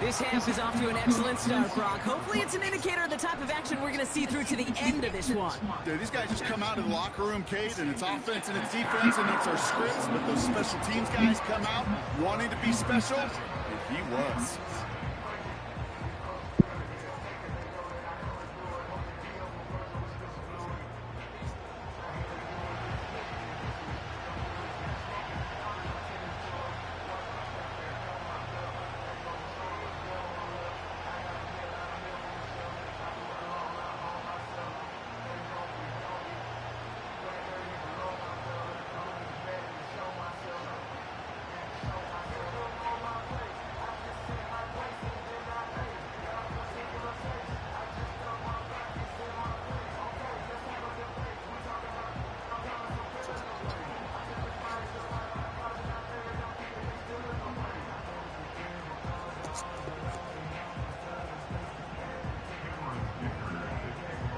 This half is off to an excellent start, Brock. Hopefully it's an indicator of the type of action we're going to see through to the end of this one. Yeah, these guys just come out of the locker room, Kate, and it's offense and it's defense and it's our scripts, but those special teams guys come out wanting to be special, and he was.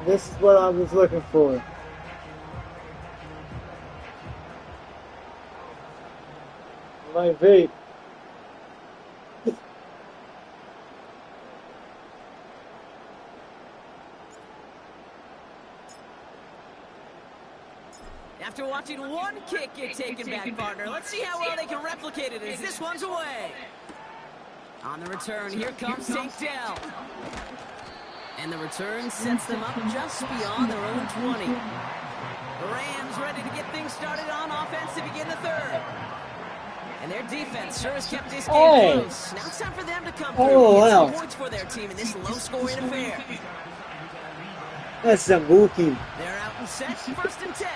This is what I was looking for. My vape. After watching one kick get taken back, partner, let's see how well they can replicate it as this one's away. On the return, here comes takedown. And the return sets them up just beyond their own 20. The Rams ready to get things started on offense to begin the third. And their defense sure has kept this game close. Now it's time for them to come through and get some points for their team in this low-scoring affair. That's some Mookie. They're out and set, 1st and 10.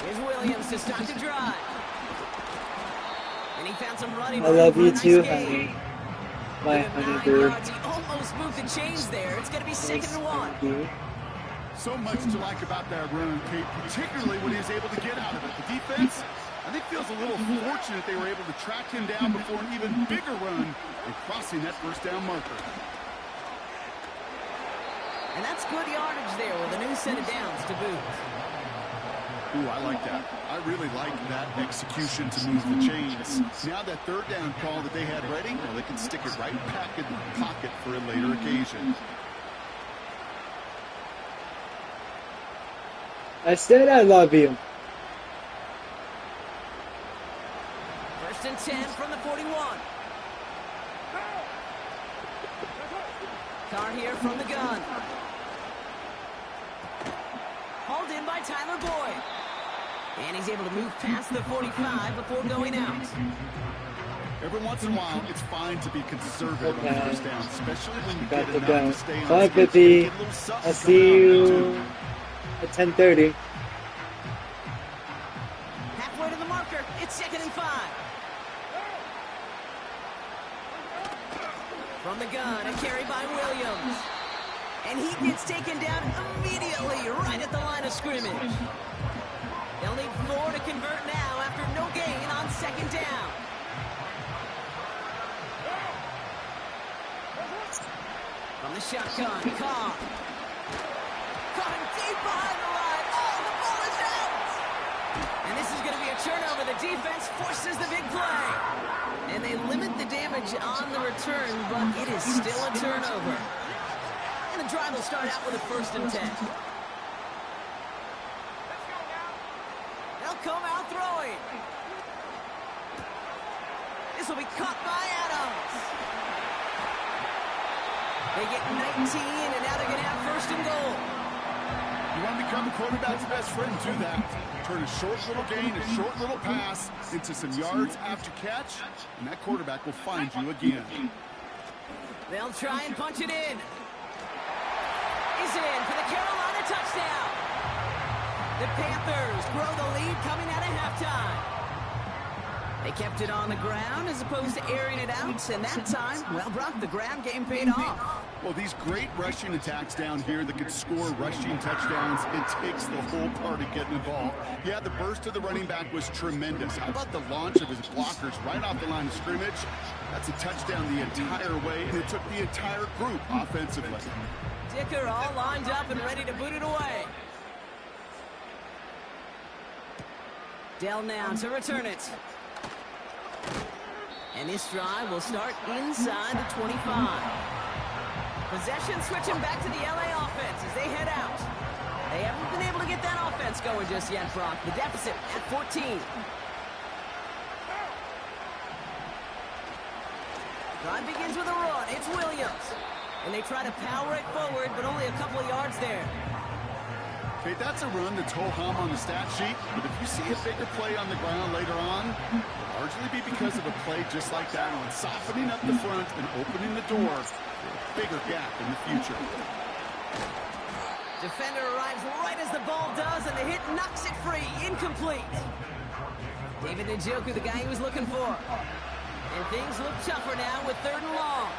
Here's Williams to start the drive. And he found some running. I love you too, nice honey. My honey bird. He almost moved the chains there. It's going to be 2nd and 1. So much to like about that run, Kate, particularly when he was able to get out of it. The defense, I think, feels a little fortunate they were able to track him down before an even bigger run and crossing that 1st down marker. And that's good yardage there with a new set of downs to boot. Ooh, I like that. I really like that execution to move the chains. Now that 3rd down call that they had ready, well, they can stick it right back in the pocket for a later occasion. I said I love you. 1st and 10 from the 41. Carr here from the gun. Hauled in by Tyler Boyd. And he's able to move past the 45 before going out. Every once in a while, it's fine to be conservative on 1st down, especially when you get Got to enough go. to stay on 5:50. I'll see you at 10:30. Halfway to the marker. It's 2nd and 5. From the gun, a carry by Williams. And he gets taken down immediately right at the line of scrimmage. They'll need 4 to convert now after no gain on 2nd down. From the shotgun, Carr. Caught him deep behind the line. Oh, the ball is out! And this is going to be a turnover. The defense forces the big play. And they limit the damage on the return, but it is still a turnover. And the drive will start out with a 1st and 10. They'll come out throwing. This will be caught by Adams. They get 19, and now they're going to have 1st and goal. You want to become the quarterback's best friend, do that. Turn a short little gain, a short little pass into some yards after catch, and that quarterback will find you again. They'll try and punch it in. Is it in for the Carolina touchdown? The Panthers grow the lead coming out of halftime. They kept it on the ground as opposed to airing it out, and that time, well, Brock, the ground game paid off. Well, these great rushing attacks down here that can score rushing touchdowns, it takes the whole party getting involved. Yeah, the burst of the running back was tremendous. How about the launch of his blockers right off the line of scrimmage? That's a touchdown the entire way, and it took the entire group offensively. Dicker all lined up and ready to boot it away. Dell now to return it. And this drive will start inside the 25. Possession switching back to the LA offense as they head out. They haven't been able to get that offense going just yet, Brock. The deficit at 14. Drive begins with a run. It's Williams. And they try to power it forward, but only a couple of yards there. Okay, that's a run that's ho-hum on the stat sheet, but if you see a bigger play on the ground later on, it'll largely be because of a play just like that one, softening up the front and opening the door for a bigger gap in the future. Defender arrives right as the ball does, and the hit knocks it free. Incomplete. David Njoku, the guy he was looking for. And things look tougher now with 3rd and long.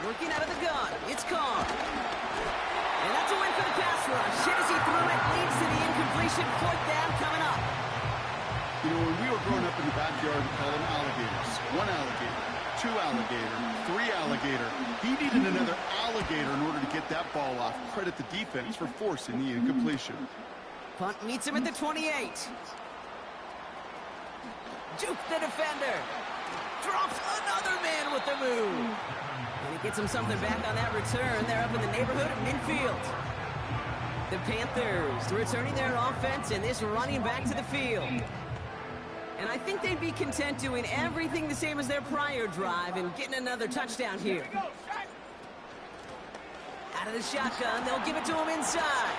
Working out of the gun. It's Carr. And that's a win for the pass rush. Hit as he threw it, leads to the incompletion. 4th down coming up. You know, when we were growing up in the backyard, we called them alligators. 1 alligator, 2 alligator, 3 alligator. He needed another alligator in order to get that ball off. Credit the defense for forcing the incompletion. Punt meets him at the 28. Juke the defender. Drops another man with the move. And he gets him something back on that return. They're up in the neighborhood of midfield. The Panthers returning their offense and this running back to the field. And I think they'd be content doing everything the same as their prior drive and getting another touchdown here. Out of the shotgun, they'll give it to him inside.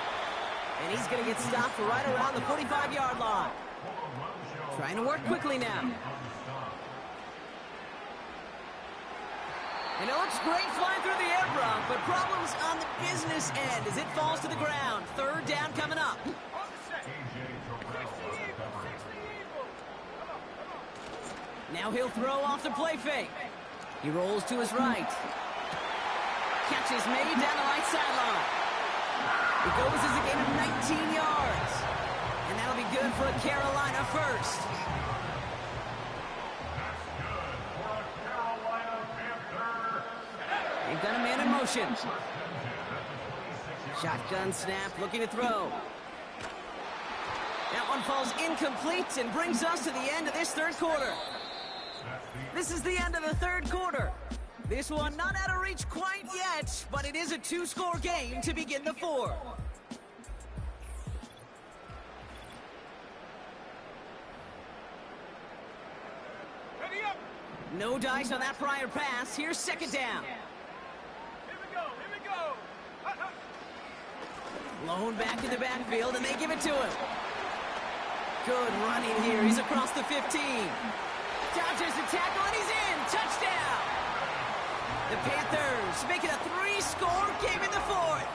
And he's going to get stopped right around the 45-yard line. Trying to work quickly now. And it looks great flying through the air, Brock, but problems on the business end as it falls to the ground. 3rd down coming up. Now he'll throw off the play fake. He rolls to his right. Catch is made down the right sideline. It goes as a gain of 19 yards. And that'll be good for a Carolina first. They've got a man in motion. Shotgun snap, looking to throw. That one falls incomplete and brings us to the end of this 3rd quarter. This is the end of the 3rd quarter. This one not out of reach quite yet, but it is a 2-score game to begin the 4th. No dice on that prior pass. Here's 2nd down. Here we go. Blown back in the backfield, and they give it to him. Good running here. He's across the 15. Dodgers the tackle, and he's in. Touchdown. The Panthers make it a 3-score game in the 4th.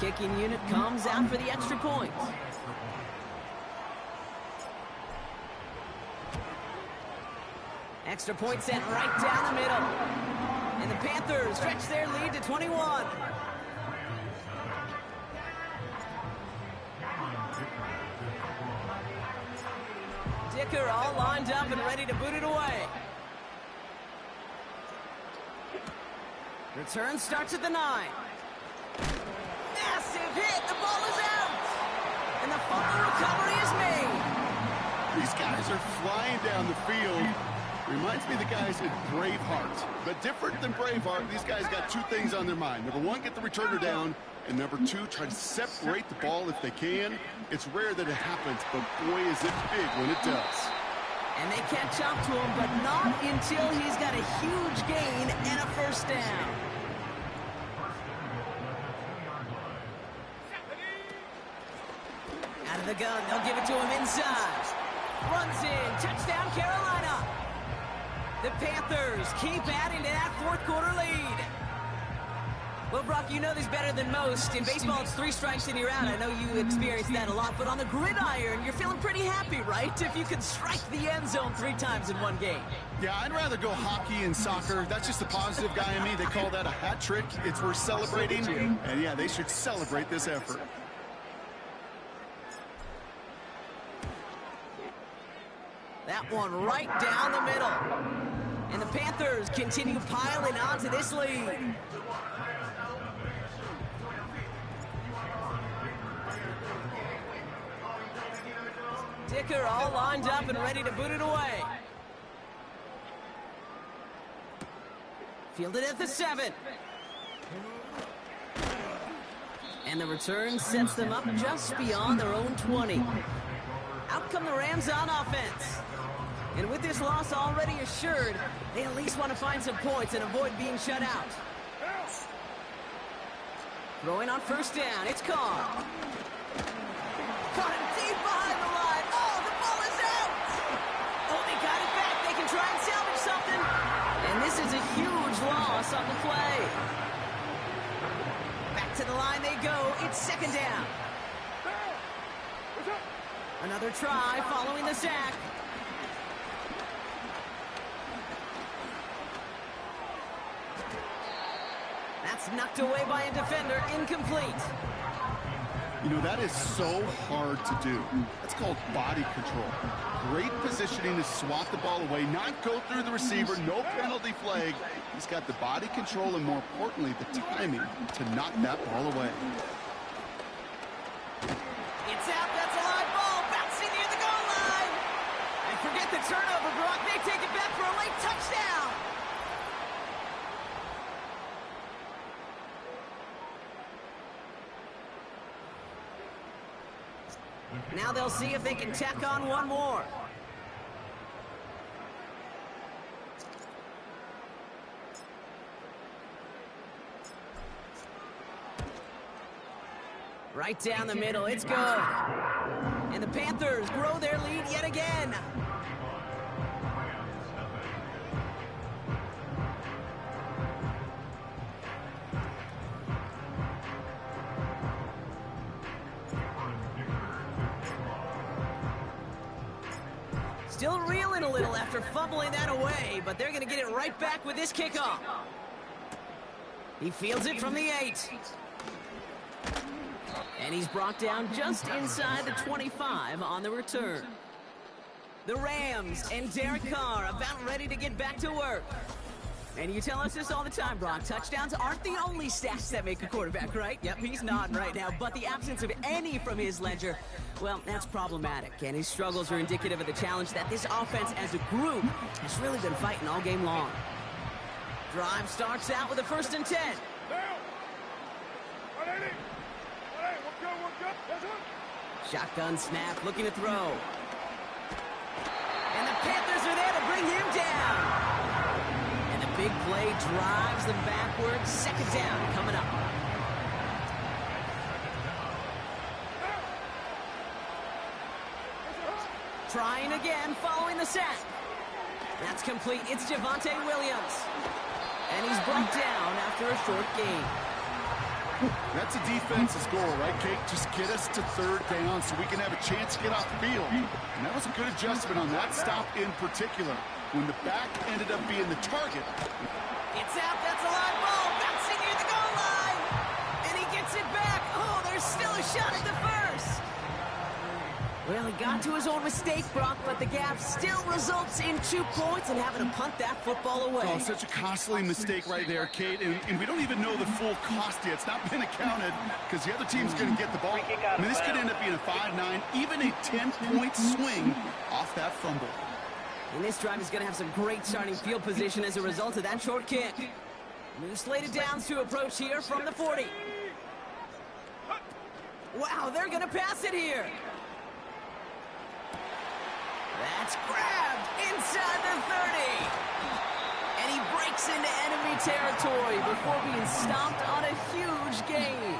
Kicking unit comes out for the extra point. Extra point sent right down the middle. And the Panthers stretch their lead to 21. Dicker all lined up and ready to boot it away. Return starts at the 9. Massive hit. The ball is out. And the fumble recovery is made. These guys are flying down the field. Reminds me of the guys in Braveheart. But different than Braveheart, these guys got 2 things on their mind. Number 1, get the returner down. And number 2, try to separate the ball if they can. It's rare that it happens, but boy, is it big when it does. And they catch up to him, but not until he's got a huge gain and a 1st down. Out of the gun, they'll give it to him inside. Runs in, touchdown Carolina. The Panthers keep adding to that 4th quarter lead. Well, Brock, you know this better than most. In baseball, it's 3 strikes and you're out. I know you experienced that a lot, but on the gridiron, you're feeling pretty happy, right? If you can strike the end zone 3 times in one game. Yeah, I'd rather go hockey and soccer. That's just the positive guy in me. They call that a hat trick. It's worth celebrating. And yeah, they should celebrate this effort. That one right down the middle. And the Panthers continue piling on to this lead. sticker all lined up and ready to boot it away. Fielded at the 7. And the return sets them up just beyond their own 20. Out come the Rams on offense. And with this loss already assured, they at least want to find some points and avoid being shut out. Throwing on first down, it's caught. Caught him deep behind the line. Oh, the ball is out! Oh, they got it back. They can try and salvage something. And this is a huge loss on the play. Back to the line they go. It's second down. Another try following the sack. That's knocked away by a defender, incomplete. You know, that is so hard to do. That's called body control. Great positioning to swat the ball away, not go through the receiver, no penalty flag. He's got the body control and, more importantly, the timing to knock that ball away. It's out, that's a live ball, bouncing near the goal line. And forget the turnover, Brock. They take it back for a late touchdown. Now they'll see if they can tack on one more. Right down the middle, it's good. And the Panthers grow their lead yet again. Still reeling a little after fumbling that away, but they're going to get it right back with this kickoff. He fields it from the 8. And he's brought down just inside the 25 on the return. The Rams and Derek Carr about ready to get back to work. And you tell us this all the time, Brock. Touchdowns aren't the only stats that make a quarterback, right? Yep, he's nodding right now. But the absence of any from his ledger, well, that's problematic. And his struggles are indicative of the challenge that this offense as a group has really been fighting all game long. Drive starts out with a 1st and 10. Shotgun snap, looking to throw. And the Panthers are there to bring him down. And the big play drives them backwards. Second down coming up. Trying again, following the sack. That's complete. It's Javonte Williams. And he's brought down after a short gain. That's a defense's goal, right, Kate? Just get us to 3rd down so we can have a chance to get off the field. And that was a good adjustment on that stop in particular, when the back ended up being the target. It's out, that's a live ball, bouncing near the goal line. And he gets it back. Oh, there's still a shot at the 1st. Well, he got to his own mistake, Brock, but the gap still results in 2 points and having to punt that football away. Oh, such a costly mistake right there, Kate, and we don't even know the full cost yet. It's not been accounted because the other team's going to get the ball. I mean, this could end up being a 5-9, even a 10-point swing off that fumble. And this drive is going to have some great starting field position as a result of that short kick. New slated downs to approach here from the 40. Wow, they're going to pass it here. That's grabbed inside the 30. And he breaks into enemy territory before being stomped on a huge gain.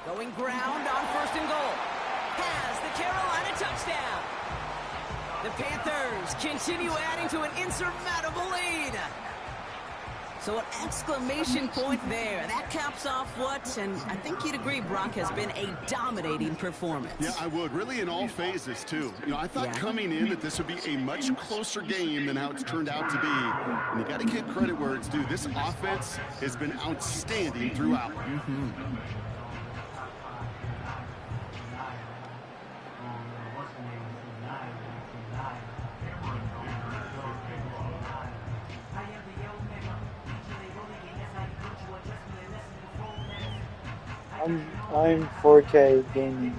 Going ground on 1st and goal. Has the Carolina touchdown. The Panthers continue adding to an insurmountable lead. So an exclamation point there. That caps off what, and I think you'd agree, Brock, has been a dominating performance. Yeah, I would. Really in all phases, too. You know, I thought coming in that this would be a much closer game than how it's turned out to be. And you got to give credit where it's due. This offense has been outstanding throughout. I'm 4K gaming.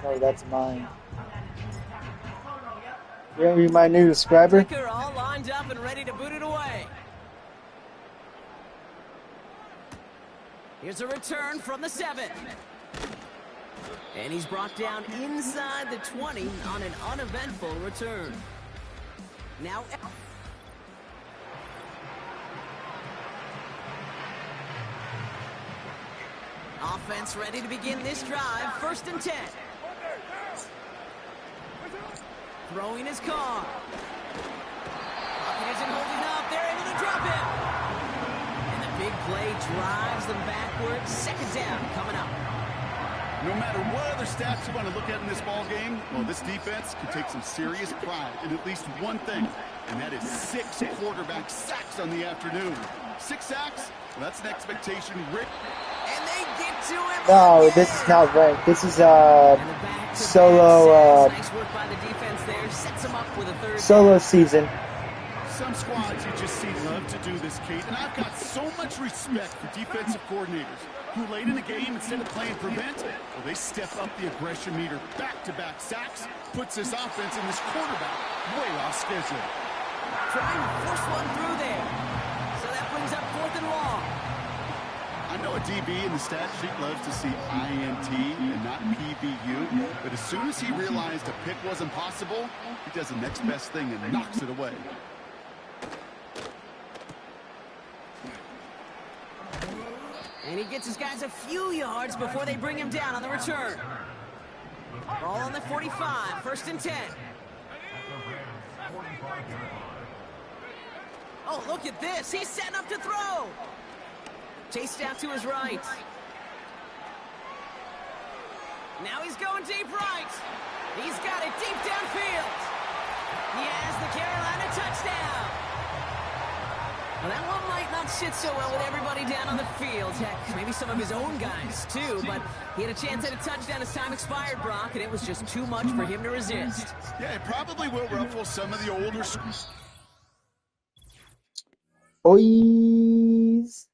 Oh, that's mine. You want to be my new subscriber? Clicker all lined up and ready to boot it away. Here's a return from the 7. And he's brought down inside the 20 on an uneventful return. Now... Offense ready to begin this drive. 1st and 10. Throwing his car. Pocket isn't holding up. They're able to drop him. And the big play drives them backwards. 2nd down coming up. No matter what other stats you want to look at in this ball game, well, this defense can take some serious pride in at least one thing, and that is 6 quarterback sacks on the afternoon. 6 sacks? Well, that's an expectation. And they get to him. No, again. this is not ranked. This is And the back-to-back solo sacks. Nice work by the defense there. Sets him up with a 3rd solo down. season. Some squads you just see love to do this, Kate, and I've got so much respect for defensive coordinators who late in the game, instead of playing prevent, well, they step up the aggression meter. Back-to-back sacks puts this offense and this quarterback way off schedule. Trying to force one through there. So that brings up 4th and long. I know a DB in the stat sheet loves to see INT and not PBU, but as soon as he realized a pick wasn't possible, he does the next best thing and knocks it away. And he gets his guys a few yards before they bring him down on the return. Ball on the 45, 1st and 10. Oh, look at this. He's setting up to throw. Chased out to his right. Now he's going deep right. He's got it deep downfield. He has the Carolina touchdown. Well, that one might not sit so well with everybody down on the field. Heck, maybe some of his own guys, too. But he had a chance at a touchdown as time expired, Brock, and it was just too much for him to resist. Yeah, it probably will ruffle some of the older... Boys.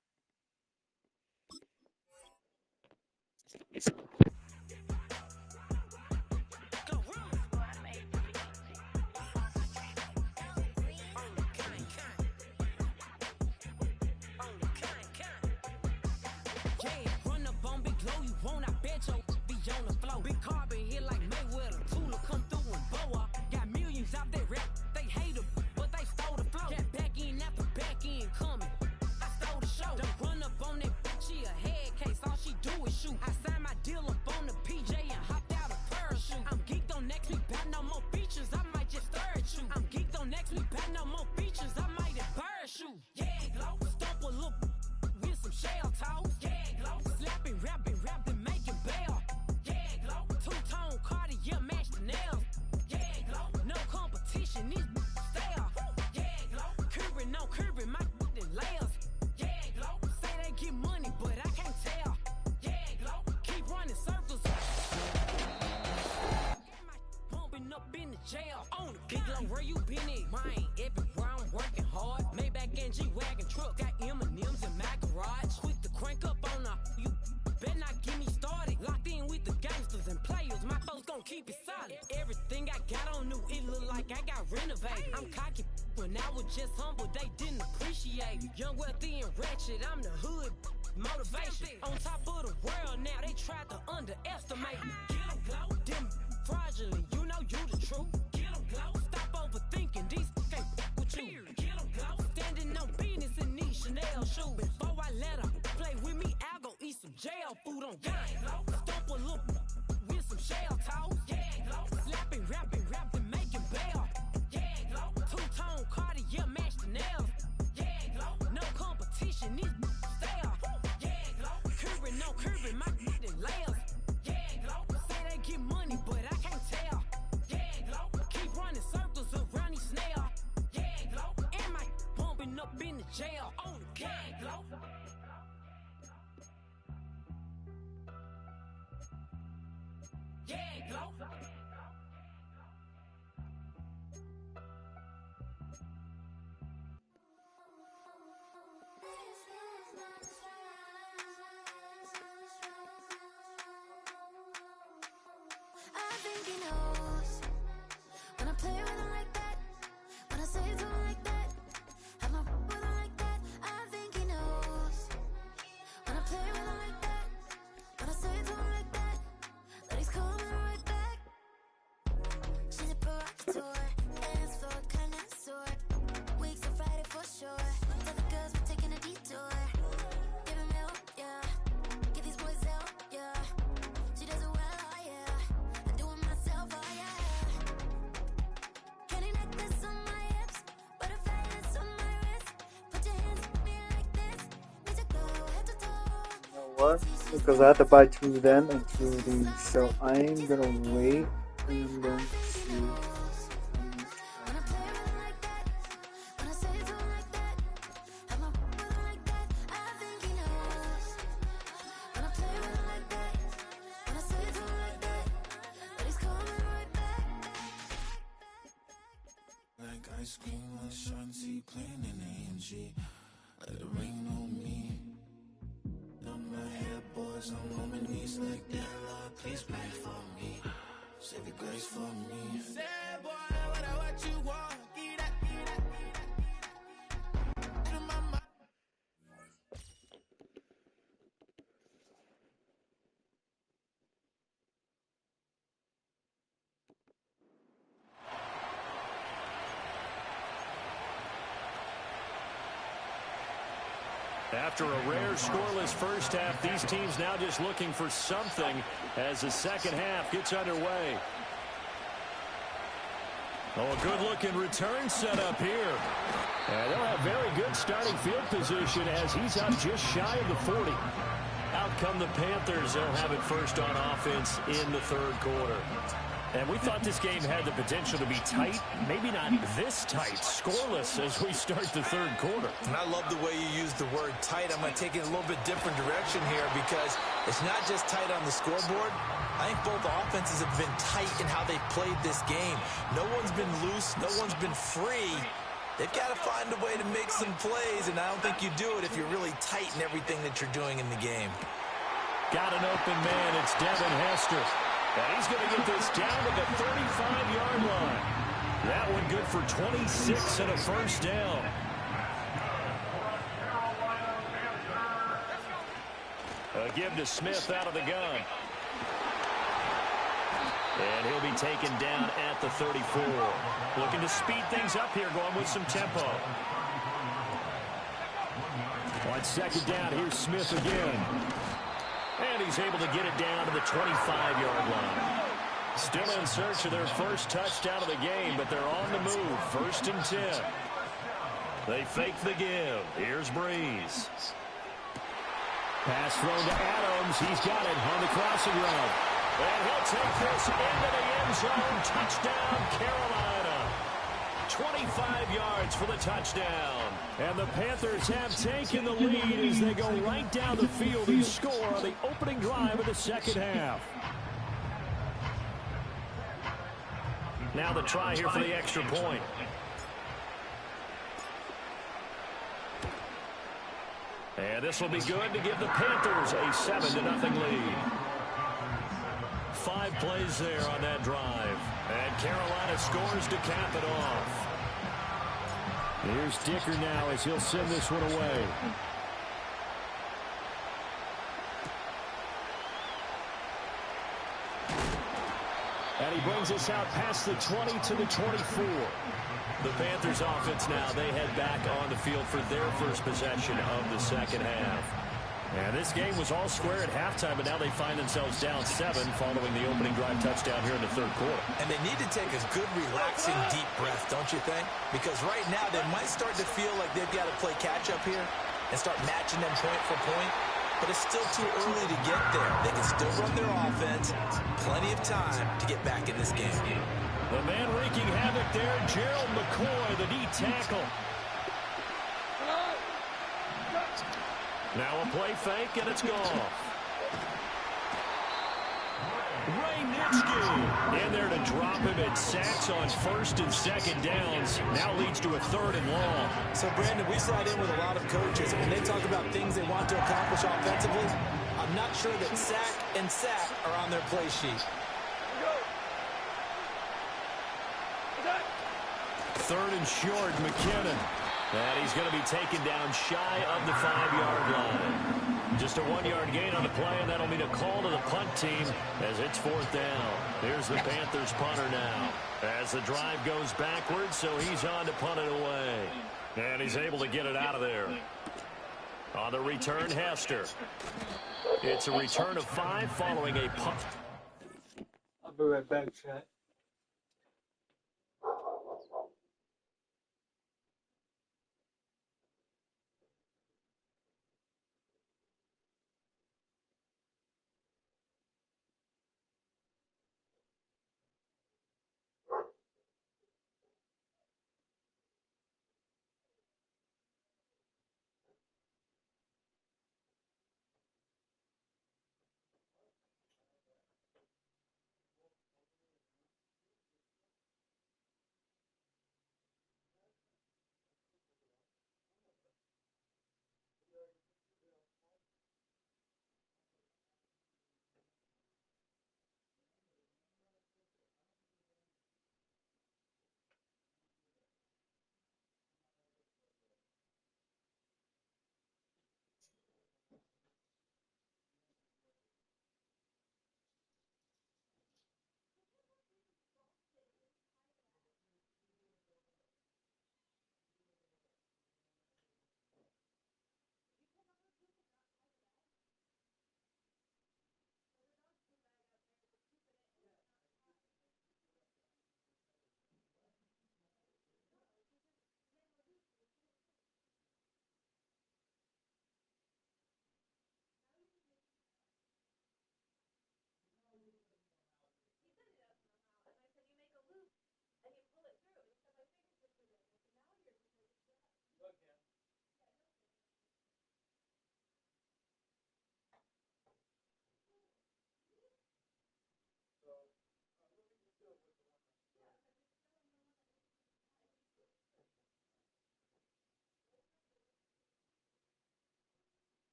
I'm the hood motivation. On top of the world now, they tried to underestimate me. Get 'em glow, them fraudulent, you know you the truth. Get 'em glow, stop overthinking, these can't with you. Get 'em glow, standing on business in these Chanel shoes. Before I let her play with me, I'll go eat some jail food on game. Stomp a little with some shell toes. Slapping, rapping, making bail. Two-tone Cartier match the nails. No competition, these stale. Curbing, no curbing, my layers. Say they get money, but I can't tell. Keep running circles around these snails. And my bumping up in the jail. On the gang. what? Because I have to buy 2 of them and 2 of these, so I'm gonna wait and then see. Like ice cream on Shanty, playing in AMG. Let it rain on me. On my head, boys, I'm on my knees like that. Lord, please pray for me. Save your grace for me. Say, boy, what you want? Get that. In my mind. After a rare scoreless first half, these teams now just looking for something as the second half gets underway. Oh, a good-looking return set up here. And they'll have very good starting field position as he's up just shy of the 40. Out come the Panthers. They'll have it first on offense in the third quarter. And we thought this game had the potential to be tight, maybe not this tight, scoreless as we start the third quarter. And I love the way you use the word tight. I'm going to take it a little bit different direction here because it's not just tight on the scoreboard. I think both offenses have been tight in how they've played this game. No one's been loose. No one's been free. They've got to find a way to make some plays, and I don't think you do it if you're really tight in everything that you're doing in the game. Got an open man. It's Devin Hester. And he's going to get this down to the 35-yard line. That one good for 26 and a first down. A give to Smith out of the gun. And he'll be taken down at the 34. Looking to speed things up here, going with some tempo. On second down, here's Smith again. And he's able to get it down to the 25-yard line. Still in search of their first touchdown of the game, but they're on the move. First and 10. They fake the give. Here's Breeze. Pass thrown to Adams. He's got it on the crossing route. And he'll take this into the end zone. Touchdown, Carolina. 25 yards for the touchdown. And the Panthers have taken the lead as they go right down the field and score on the opening drive of the second half. Now the try here for the extra point. And this will be good to give the Panthers a 7-0 lead. 5 plays there on that drive. And Carolina scores to cap it off. Here's Dicker now as he'll send this one away. And he brings us out past the 20 to the 24. The Panthers offense now, they head back on the field for their first possession of the second half. And this game was all square at halftime, but now they find themselves down 7 following the opening drive touchdown here in the third quarter. And they need to take a good, relaxing, deep breath, don't you think? Because right now they might start to feel like they've got to play catch-up here and start matching them point for point. But it's still too early to get there. They can still run their offense. Plenty of time to get back in this game. The man wreaking havoc there, Gerald McCoy, the D tackle. Now a play fake, and it's gone. Ray Nitschke in there to drop him. It sacks on first and second downs. Now leads to a 3rd and long. So, Brandon, we sat in with a lot of coaches, and when they talk about things they want to accomplish offensively, I'm not sure that sack and sack are on their play sheet. 3rd and short, McKinnon. And he's going to be taken down shy of the 5-yard line. Just a 1-yard gain on the play, and that'll mean a call to the punt team as it's 4th down. Here's the Panthers punter now. As the drive goes backwards, so he's on to punt it away. And he's able to get it out of there. On the return, Hester. It's a return of 5 following a punt. I'll be right back, chat.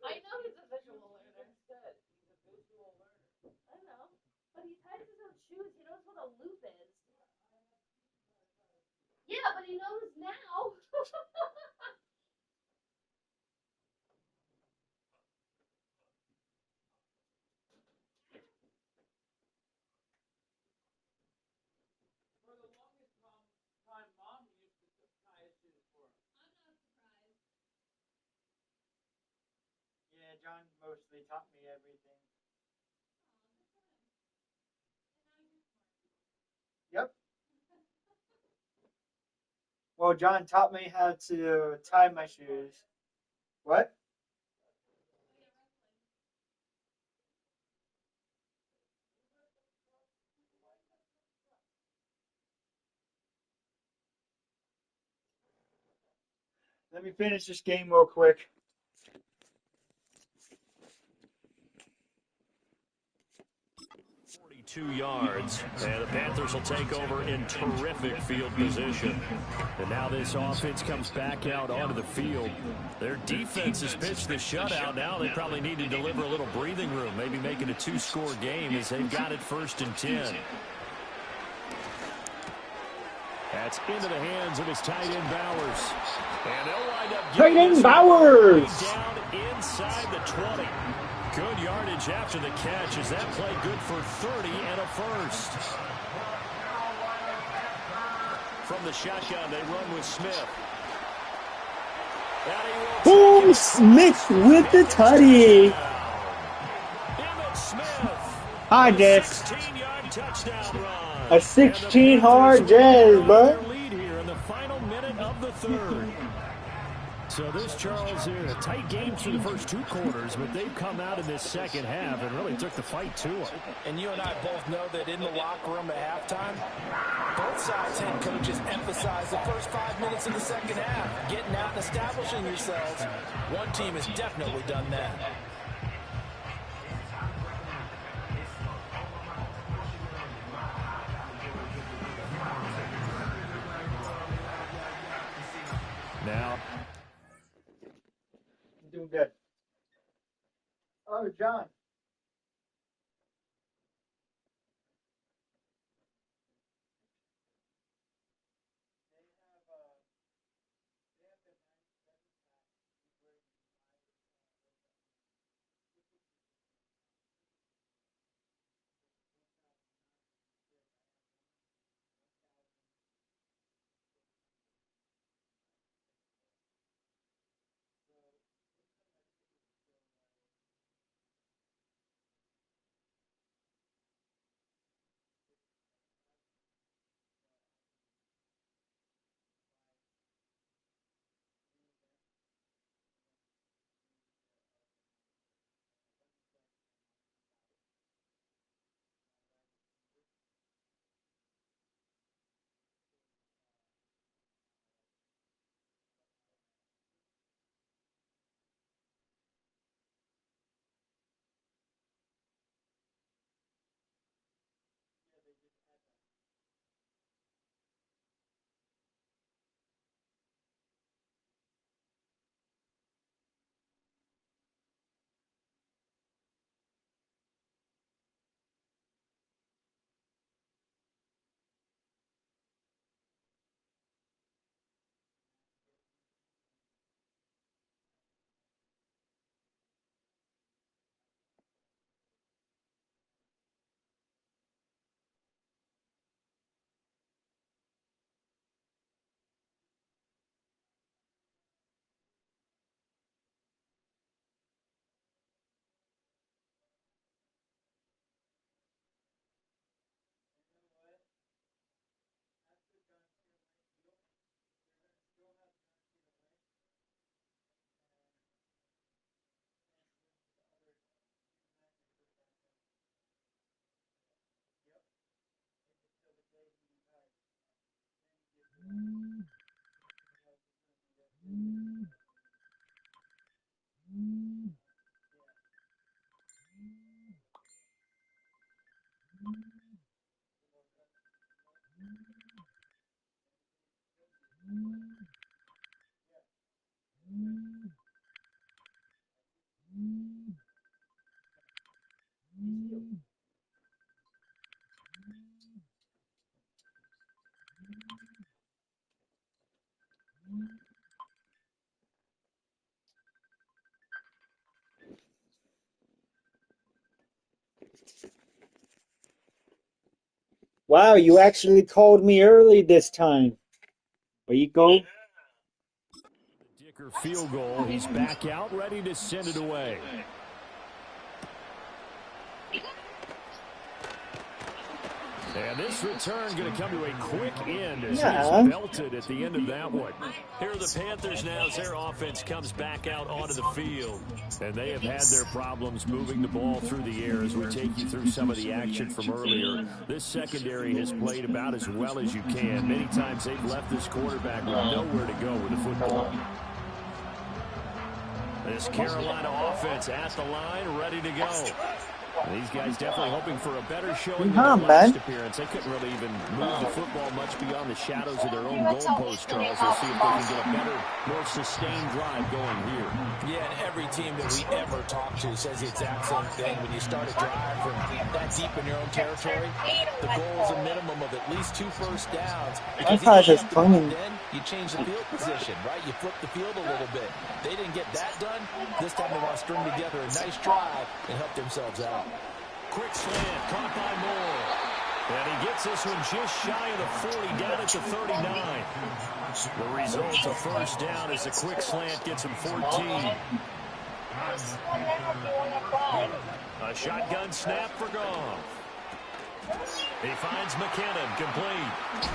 I know he's a visual learner. Good. He's a visual learner. I know. But he ties his own shoes. He knows what a loop is. Yeah, but he knows now. For the longest time, Mom used to tie his shoes for him. I'm not surprised. Yeah, John mostly taught me everything. Yep. Well, John taught me how to tie my shoes. What? Let me finish this game real quick. 42 yards, and the Panthers will take over in terrific field position. And now this offense comes back out onto the field. Their defense has pitched the shutout. Now they probably need to deliver a little breathing room, maybe make it a two-score game as they've got it 1st and 10. That's into the hands of his tight end Bowers. And they'll wind up Tight getting end this Bowers! down inside the 20. Good yardage after the catch. Is that play good for 30 and a first? From the shotgun, they run with Smith. Boom! Smith with the tutty. Emmitt Smith. Hi, Jess. 16-yard touchdown run. A 16-hard Jazz, bud. Lead here in the final minute of the third. So this, Charles, here, a tight game through the first 2 quarters, but they've come out in this second half and really took the fight to them. And you and I both know that in the locker room at halftime, both sides' head coaches emphasize the first 5 minutes of the second half, getting out and establishing yourselves. One team has definitely done that. Now, Doing good. Oh, John. Wow, you actually called me early this time. Where you go? Dicker field goal. He's back out, ready to send it away. And this return going to come to a quick end as he's belted at the end of that one. Here are the Panthers now as their offense comes back out onto the field. And they have had their problems moving the ball through the air as we take you through some of the action from earlier. This secondary has played about as well as you can. Many times they've left this quarterback with nowhere to go with the football. This Carolina offense at the line, ready to go. These guys definitely hoping for a better showing than their last appearance. They couldn't really even move the football much beyond the shadows of their own goalpost, Charles. We'll see if they can get a better, more sustained drive going here. Yeah, and every team that we ever talk to says the exact same thing. When you start a drive from that deep in your own territory, the goal is a minimum of at least 2 first downs. Because then you change the field position, right? You flip the field a little bit. They didn't get that done. This time they want to string together a nice drive and help themselves out. Quick slant, caught by Moore. And he gets this one just shy of the 40, down at the 39. The result, a first down as the quick slant gets him 14. A shotgun snap for Goff. He finds McKinnon, complete.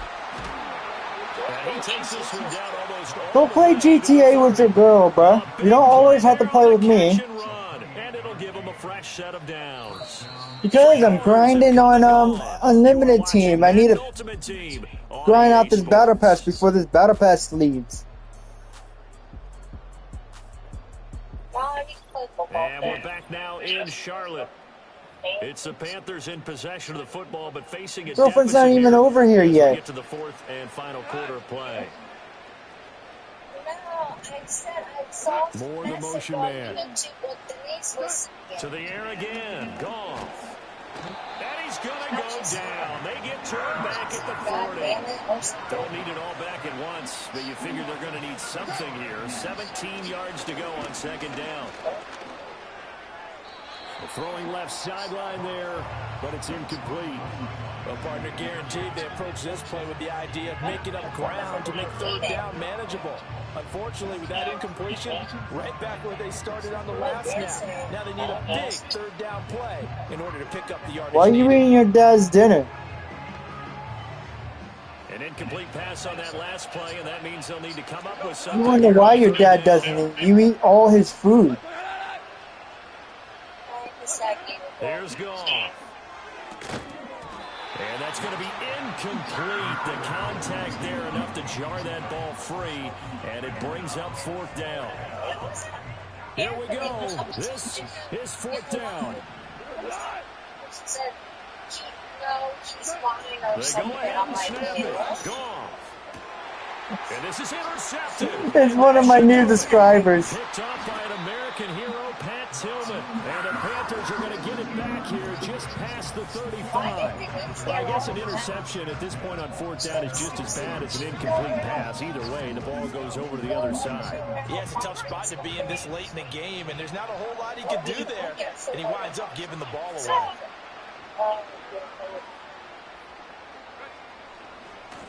And he takes this one down almost all. Go play GTA with your girl, bro. You don't always have to play with me. And it'll give him a fresh set of downs. Because I'm grinding on Unlimited team. I need to grind out this battle pass before this battle pass leaves. And we're back now in Charlotte. It's the Panthers in possession of the football, but facing a girlfriend's not even over here yet. Get to the fourth and final quarter of play. More the motion man. To the air again. Goff. And he's going to go down. They get turned back at the 40. Don't need it all back at once, but you figure they're going to need something here. 17 yards to go on second down. Throwing left sideline there, but it's incomplete. Well, partner, guaranteed they approach this play with the idea of making up ground to make third down manageable. Unfortunately, with that incompletion, right back where they started on the last snap. Now they need a big third down play in order to pick up the yardage. Why are you eating your dad's dinner? An incomplete pass on that last play, and that means they'll need to come up with something. You wonder why your dad doesn't eat. You eat all his food. There's Goff. And that's going to be incomplete. The contact there enough to jar that ball free, and it brings up fourth down. Here we go. This is fourth down. They go ahead and snap it. Goff. And this is intercepted. It's one of my new subscribers. Picked off by an American hero, Pat Tillman. And the Panthers are going to get it back here just past the 35. Well, I guess an interception at this point on fourth down is just as bad as an incomplete pass. Either way, the ball goes over to the other side. Yeah, it's a tough spot to be in this late in the game, and there's not a whole lot he can do there. And he winds up giving the ball away.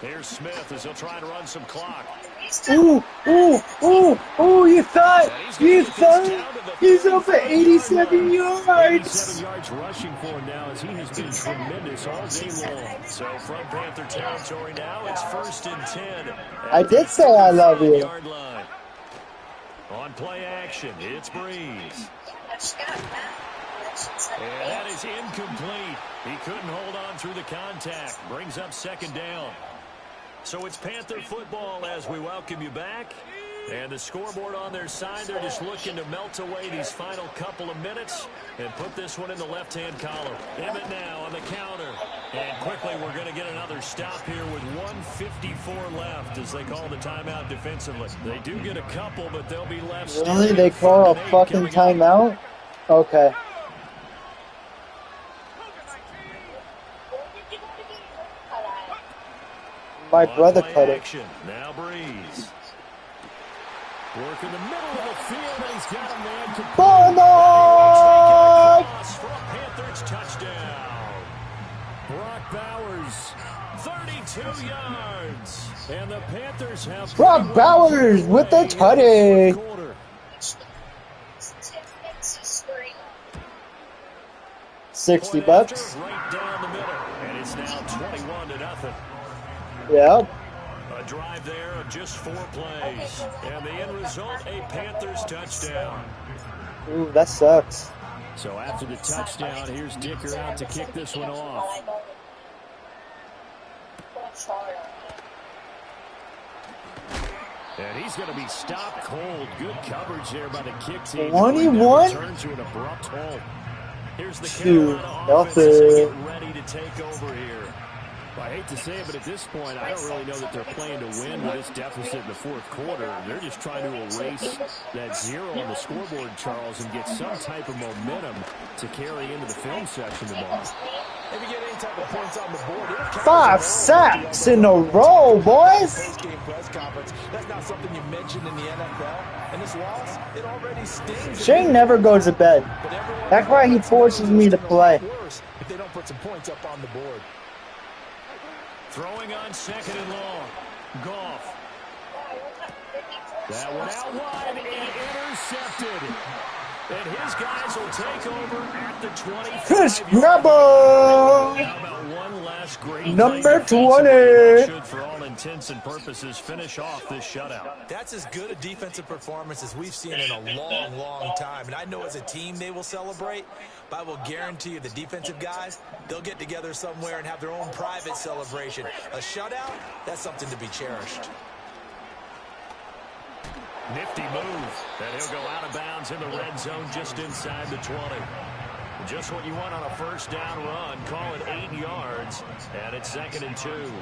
Here's Smith as he'll try to run some clock. Ooh, you thought he's up at 87 yards. 87 yards rushing for him now as he has been tremendous all day long. So from Panther territory now, it's 1st and 10. I did say I love you. Yard line. On play action, it's Breeze. And that is incomplete. He couldn't hold on through the contact. Brings up second down. So it's Panther football as we welcome you back. And the scoreboard on their side, they're just looking to melt away these final couple of minutes and put this one in the left-hand column. Emmett now on the counter. And quickly we're going to get another stop here with 1:54 left as they call the timeout defensively. They do get a couple, but they'll be left. Really? They call a fucking timeout? Okay. My brother cut it. Now Breeze. Work in the middle of the field, and he's got a man. Ball! For a Panthers touchdown. 2 yards. And the Panthers have Brock Bowers with the tutty. 60 bucks. Right down the middle, and it's now 21-0. Yep. A drive there of just 4 plays. And the end result, a Panthers touchdown. Ooh, that sucks. So after the touchdown, here's Dicker out to kick this one off. And he's going to be stopped cold. Good coverage there by the kick team. 21? Turn to an abrupt halt. Here's the Two. Carolina offense as they get ready to take over here. I hate to say it, but at this point, I don't really know that they're playing to win with this deficit in the fourth quarter. They're just trying to erase that 0 on the scoreboard, Charles, and get some type of momentum to carry into the film section tomorrow. If you get any type of points on the board, 5 sacks in a row, boys. Post-game press conference. That's not something you mentioned in the NFL. And this loss, it already stings. Shane never goes to bed. That's why he forces me to play. If they don't put some points up on the board. Throwing on 2nd and long. Goff. That one out wide and intercepted. And his guys will take over at the 25. Chris Grabber. How about one last great Number play 20. Should, for all intents and purposes, finish off this shutout. That's as good a defensive performance as we've seen in a long, long time. And I know as a team they will celebrate, but I will guarantee you the defensive guys, they'll get together somewhere and have their own private celebration. A shutout, that's something to be cherished. Nifty move, and he'll go out of bounds in the red zone just inside the 20. Just what you want on a first down run. Call it 8 yards, and it's 2nd and 2.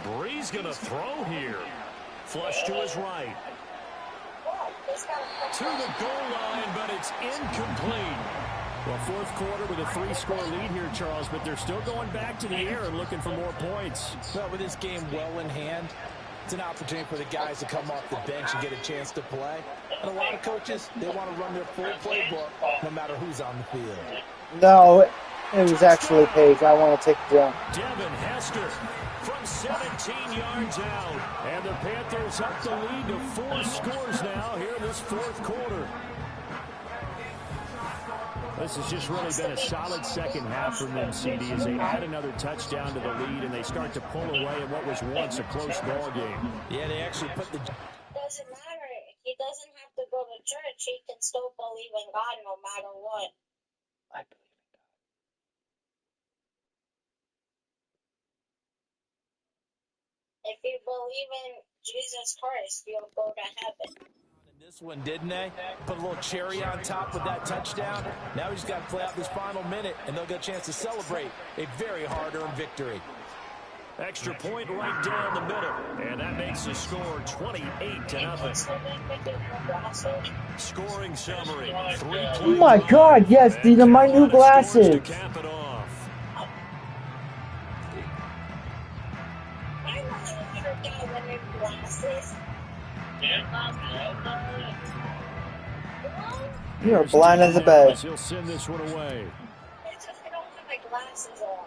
Bree's going to throw here. Flush to his right. To the goal line, but it's incomplete. Well, fourth quarter with a 3-score lead here, Charles, but they're still going back to the air and looking for more points. Well, with this game well in hand, it's an opportunity for the guys to come off the bench and get a chance to play. And a lot of coaches, they want to run their full playbook no matter who's on the field. No, it was actually Paige. I want to take it down. Devin Hester from 17 yards out. And the Panthers up the lead to 4 scores now here in this fourth quarter. This has just really been a solid second half from them, CD, as they add another touchdown to the lead and they start to pull away in what was once a close ball game. Yeah, they actually put the... Doesn't matter. He doesn't have to go to church. He can still believe in God no matter what. I believe in God. If you believe in Jesus Christ, you'll go to heaven. This one, didn't they? Put a little cherry on top with that touchdown. Now he's got to play out this final minute, and they'll get a chance to celebrate a very hard-earned victory. Extra point right down the middle, and that makes the score 28-0. Scoring summary. 3 plays. Oh my God! Yes, these are my new glasses. To cap it off. I never got new glasses. You're blind as a bat. He'll send this one away. It's just I don't have my glasses on.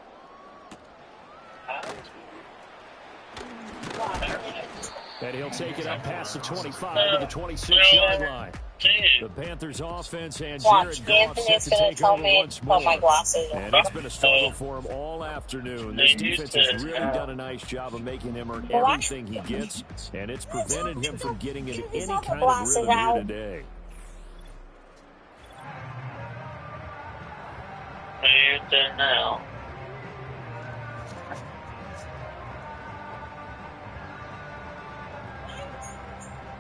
And he'll take it up past the 25 to the 26-yard line. The Panthers offense and Jared Goff set to take over once more. And it's been a struggle for him all afternoon. This defense has really done a nice job of making him earn everything he gets, and it's prevented him from getting into any kind of rhythm here today. What are you doing now?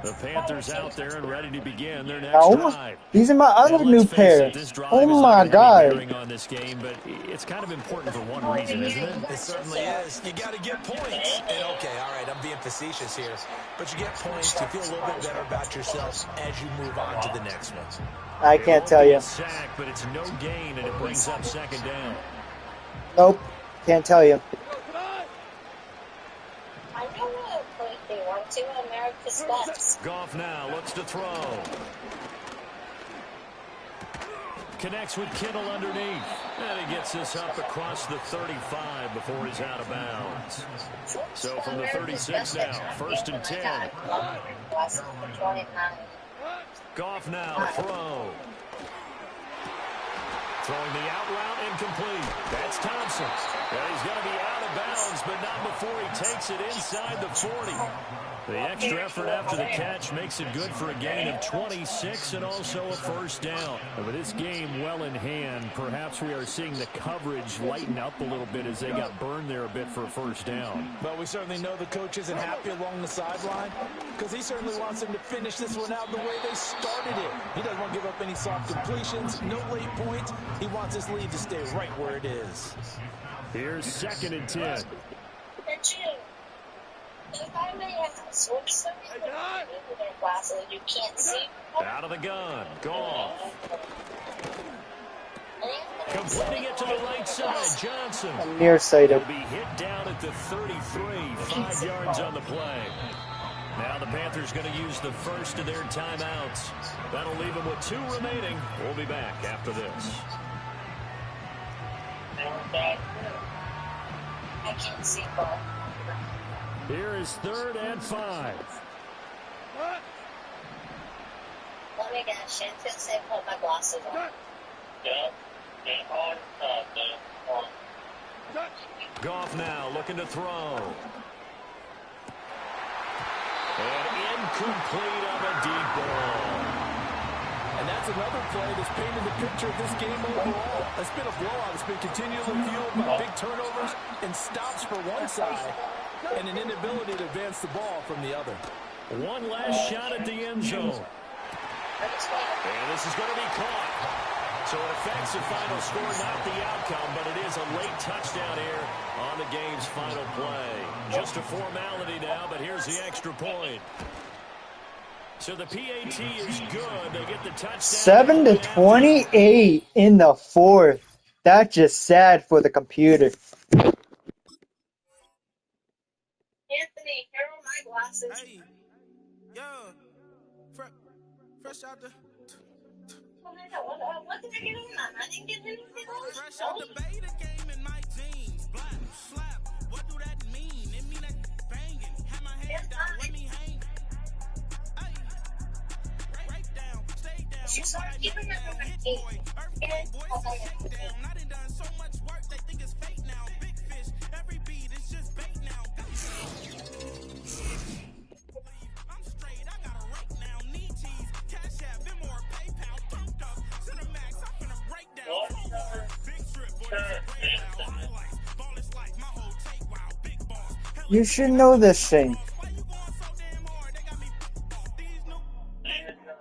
The Panthers out there and ready to begin their next drive. These are my other new pair. Oh my God. On this game, but it's kind of important for one reason, isn't it? It certainly is. You got to get points. And okay, all right, I'm being facetious here, but you get points, you feel a little bit better about yourself as you move on to the next one. I can't tell you. Sack, but it's no gain, and it brings up 2nd down. Nope, can't tell you. I know what place they want to. America's Best. Goff now looks to throw. Connects with Kittle underneath. And he gets this up across the 35 before he's out of bounds. So from the 36 now, 1st and 10. Goff now, throw. Throwing the out route, incomplete. That's Thompson. And he's going to be out of bounds, but not before he takes it inside the 40. The extra effort after the catch makes it good for a gain of 26 and also a 1st down. With this game well in hand, perhaps we are seeing the coverage lighten up a little bit as they got burned there a bit for a 1st down. But we certainly know the coach isn't happy along the sideline because he certainly wants them to finish this one out the way they started it. He doesn't want to give up any soft completions, no late points. He wants his lead to stay right where it is. Here's 2nd and 10. If I may have to switch something with their glasses, you can't see. Out of the gun. Goff. Completing it to the right side. Johnson. I'm nearsighted. He'll be hit down at the 33. 5 yards on the play. Now the Panthers going to use the first of their timeouts. That'll leave them with 2 remaining. We'll be back after this. I can't see ball. Here is 3rd and 5. Let me guess, Shanfield said put my glasses on. Goff now looking to throw. And incomplete on a deep ball. And that's another play that's painted the picture of this game overall. It's been a blowout. It's been continually fueled by big turnovers and stops for one side and an inability to advance the ball from the other. One last shot at the end zone. And this is going to be caught. So it affects the final score, not the outcome, but it is a late touchdown here on the game's final play. Just a formality now, but here's the extra point. So the PAT is good. They get the touchdown. 7-28 in the 4th. That's just sad for the computer. Anthony, here are my glasses. Hey, yo, fresh out the... What did I get on that? I didn't get anything on that. Fresh out the beta game in my jeans. Black, slap, what do that mean? It mean that banging. Have my hand down, let me hang. Hey, break down, stay down. She started giving them a Hit boy, earthquake, boys, shake down. I done done so much work, they think it's fake now. Big fish, every beat is just bait now. I'm straight, I got a rake now. Need cheese, cash app, been more PayPal. Pumped up, to the max, I'm finna break down. Big trip, boy, this is great now. Highlights, ball is like my whole take, wow. Big balls. You should know this thing. Why you going so damn hard? They got me these new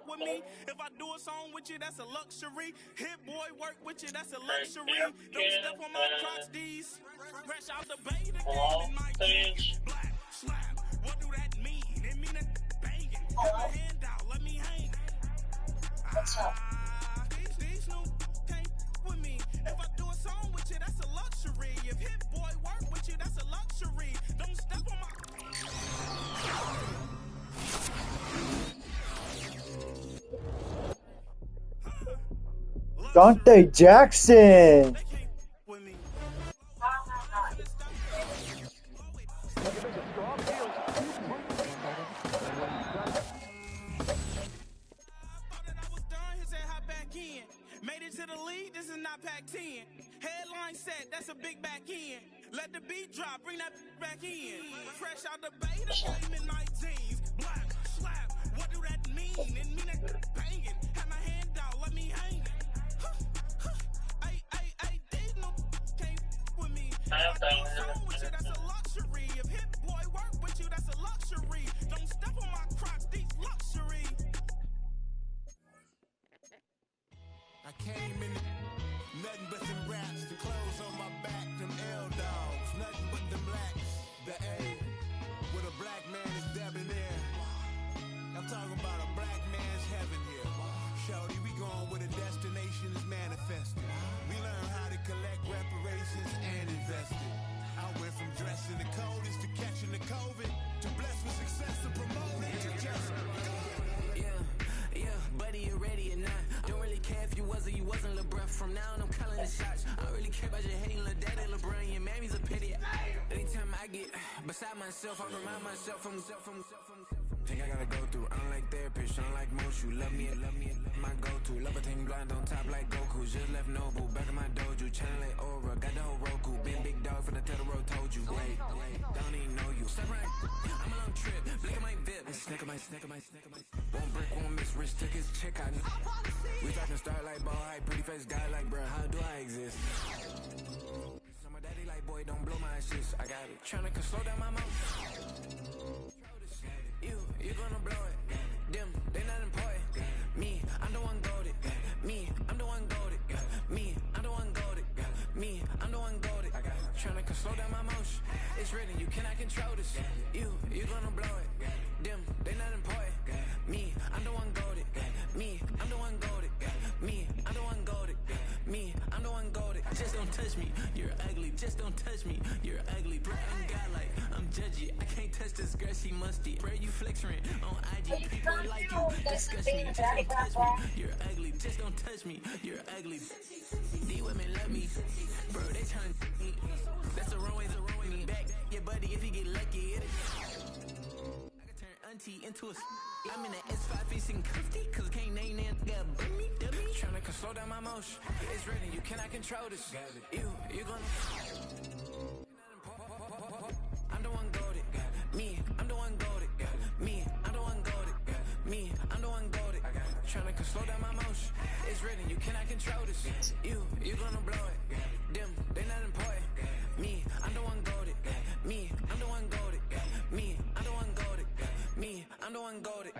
with me. If I do a song with you, that's a luxury. Hit boy work with you, that's a luxury. Don't step on my Crocs, these. Fresh out the beta game in my jeans. Black, slap, what do that mean? It mean that banging. Have a hand out, let me hang. What's up? These new came with me. If I do a song with you, that's a luxury. If hit boy work with you, that's a luxury. Don't step on my... Dante Jackson. Made it to the league, this is not Pac-10. Headline set, that's a big back end. Let the beat drop, bring that back in. Fresh out the beta game in my jeans. Black, slap, what do that mean? It mean that banging. Have my hand out, let me hang. Hey, these no came with me. If I do a song with you, that's a luxury. If hit boy work with you, that's a luxury. Don't step on my Crocs, these luxury. I came in nothing but some raps, the clothes on my back, them L-dogs, nothing but them blacks, the A, with a black man is debonair. I'm talking about a black man's heaven inside myself, I remind myself from. Think I gotta go through. I don't like therapist, I don't like most. You love me, my go-to. Love a team blind on top like Goku. Just left Noble, back in my dojo. Channel like Aura, got the whole Roku. Been big dog from the tell the road told you. Wait, don't even know you. Step right, I'm a long trip. Blink at my VIP. Snicker my. One brick, one miss. Rich took his chick, I know. We talking start like ball high, pretty face guy like, bruh, how do I exist? So my daddy like, boy, don't blow my shit. I got it. Tryna slow down my mouth. You gonna blow it. Them, they not important. Me, I'm the one goated. Me, I'm the one goated. Me, I'm the one goated. Me, I'm the one goated. I got it. Tryna slow down my motion. It's written, you cannot control this. You gonna blow it. Them, they not important. Me, I'm the one goated. Me, I'm the one goated. Me, I'm the one goated. Me, I'm the one goated. Just don't touch me. You're ugly. Just don't touch me. You're ugly. Bro, I'm godlike. I'm judgy. I can't touch this girl. She musty. Bro, you flexing on IG. People like you disgust me. Just don't touch me. You're ugly. Just don't touch me. You're ugly. These women love me. Bro, they trying to me. That's the wrong way to ruin me. Back your buddy if he get lucky. I can turn auntie into a. I'm in the S5 facing cuffy, cause can't name that got me. Tryna slow down my motion. It's written, you cannot control this. You gonna. I'm the one goated. Me, I'm the one goated. Me, I'm the one goated. Me, I'm the one goated. Tryna slow down my motion. It's written, you cannot control this. You gonna blow it. Them, they not important. Me, I'm the one goated. Me, I'm the one goated. Me, I'm the one goated. Me, I'm the one goated.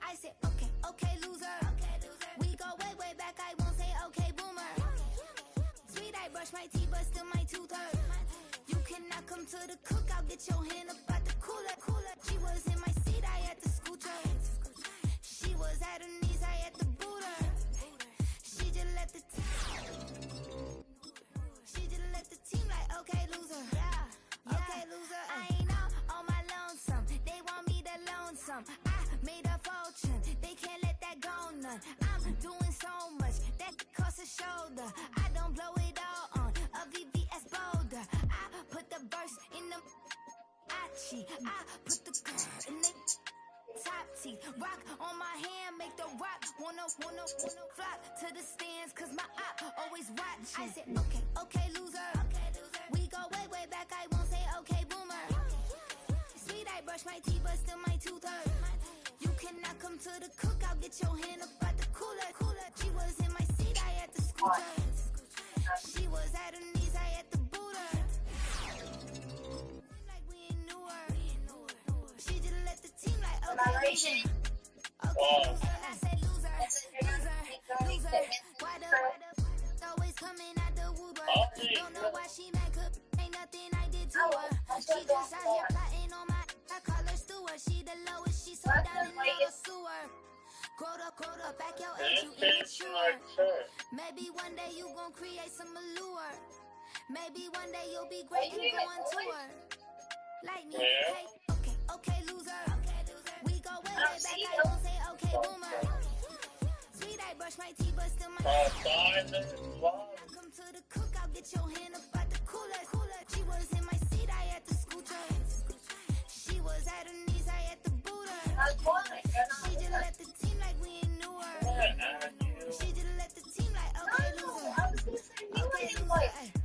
I said, okay, loser. We go way back, I won't say okay, boomer. Sweet, I brush my teeth, but still my tooth hurt. You cannot come to the cookout, get your hand up out the cooler. She was in my seat, I had to scoot her. She was at her knees, I had to boot her. She just let the team like, okay, loser. Okay, loser. I ain't on my lonesome. They want me to loan some. I made a fortune. They can't let that go none. I'm doing so much that costs a shoulder. I don't blow it all on a VVS boulder. I put the verse in the Achi. I put the in the top teeth. Rock on my hand, make the rock wanna flock to the stands, cause my op always watching. I said, okay, loser. We go way back, I won't say okay, boomer. Sweet, I brush my teeth, but still my tooth hurt. You cannot come to the cookout, get your hand up out the cooler. She was in my seat, I had to scoot her. She was at her knees, I had to boot her. Like we ain't knew her. She just let the team like, okay, loser. Okay, loser, I say loser. Why the always coming out the woodwork? Don't know why she mad, cause ain't nothing I did to her. She just out here plotting on my, I call her steward. She the lowest, she so down in the sewer. Growed up, back your age, you immature. Maybe one day you gon' create some allure. Maybe one day you'll be great and go on tour. Like me, hey, okay, loser. We go way back, I won't say okay, boomer. Sweet, I brush my teeth, but still my come to the cookout, get your hand up out the cooler. She was in my seat, I had to scoot her. She was at her knees, I had to boot her. She just let the team like we ain't knew her. She just let the team like, okay, loser. Okay, loser.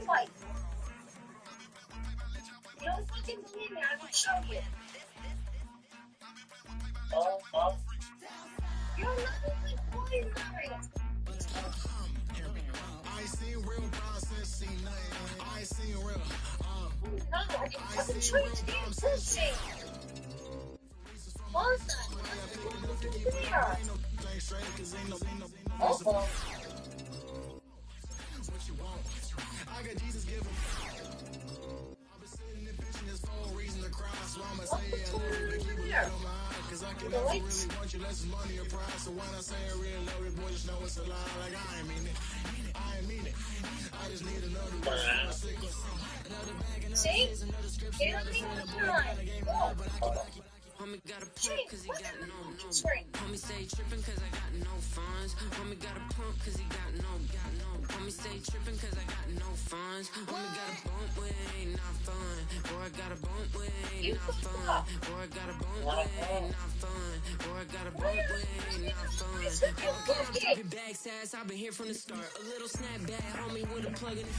like. You don't fucking believe me, I will show you. You're not even playing right. I see real process, see nothing. I see real. No, I can fucking show you the damn bullshit. Awesome. There. Oh. I got Jesus given. I've been sitting and pitching this for a reason to cry. So I'ma say it a little bit, keep it on my eye. Cause I can never really want you less money or prize. So when I say I really love you, boy, just know it's a lie. Like I ain't mean it. I ain't mean it. I just need another wish for a sickle. See? You don't need to time. Homie got a pump cause he got no. Homie say trippin' cause I got no funds. Homie got a pump cause he got no. Homie say trippin' cause I got no funds. Homie got a bump with ain't not fun. Boy, I got a bump with ain't not fun. Boy, I got a bump with ain't not fun. Boy, I got a bump with ain't not fun. Okay, I'm dropping bags ass. I've been here from the start. A little snapback, homie, with a plug in the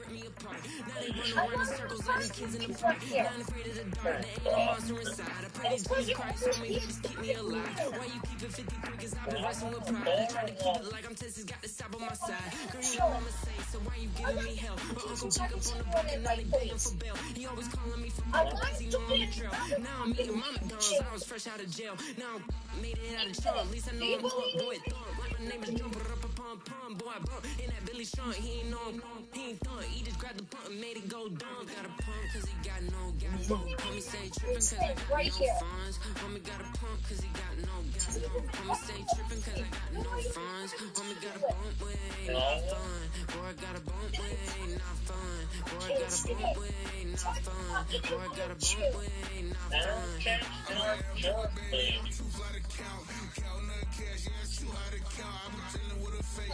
me apart. Now they run around in circles like them kids in the park. Not afraid of the dark, there ain't a monster inside. I pray that Jesus Christ on me, he just keep me alive. Why you keep it 53? Cause I've been wrestling with pride. They try to keep it like I'm Texas, got the stop on my side. Girl, you know I'ma say, so why you giving me hell? My uncle pick up on the block and now they begging for bail. He always calling me for money cause he know I'm the trail. Now I'm eating my McDonald's, I was fresh out of jail. Now I made it out of jail, at least I know I'm up. Boy, thump, like my name is Jumper up a pum. Boy, I bump in that Billy Sean, he ain't know, he ain't thought. He just grabbed the pump and made it go dumb. Got a pump cause he got no. Homie say trippin' cause I got no funds. Homie got a pump cause he got no. Homie say trippin' cause I got no funds. Homie got a bump with ain't not fun. Boy, I got a bump with ain't not fun. Boy, I got a bump with ain't not fun. Boy, I got a bump with ain't not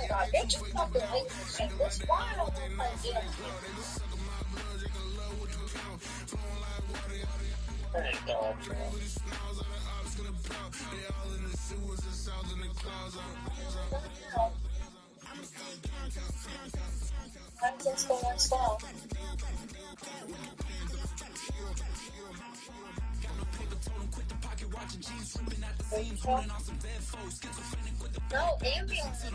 God, they're just fucking like this. Why I don't know if I did. I'm just going to stop. No, ambulance.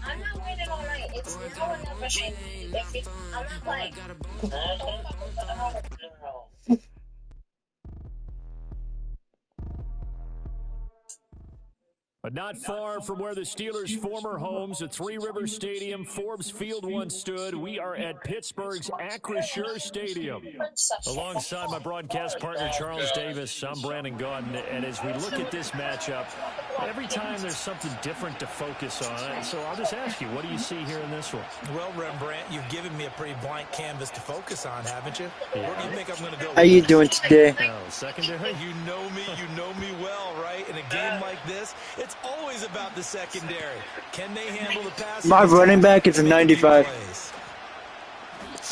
I'm not waiting all night. It's now or never. I'm not playing. But not far from where the Steelers' former homes at Three Rivers Stadium, Forbes Field once stood, we are at Pittsburgh's Acrisure Stadium. Alongside my broadcast partner, Charles Davis, I'm Brandon Gaudin, and as we look at this matchup, every time there's something different to focus on. So I'll just ask you, what do you see here in this one? Well, Rembrandt, you've given me a pretty blank canvas to focus on, haven't you? Yeah. Where do you think I'm going to go? How you doing today? Oh, secondary? You know me well, right? In a game like this, it's always about the secondary. Can they handle the pass? My running back is a 95.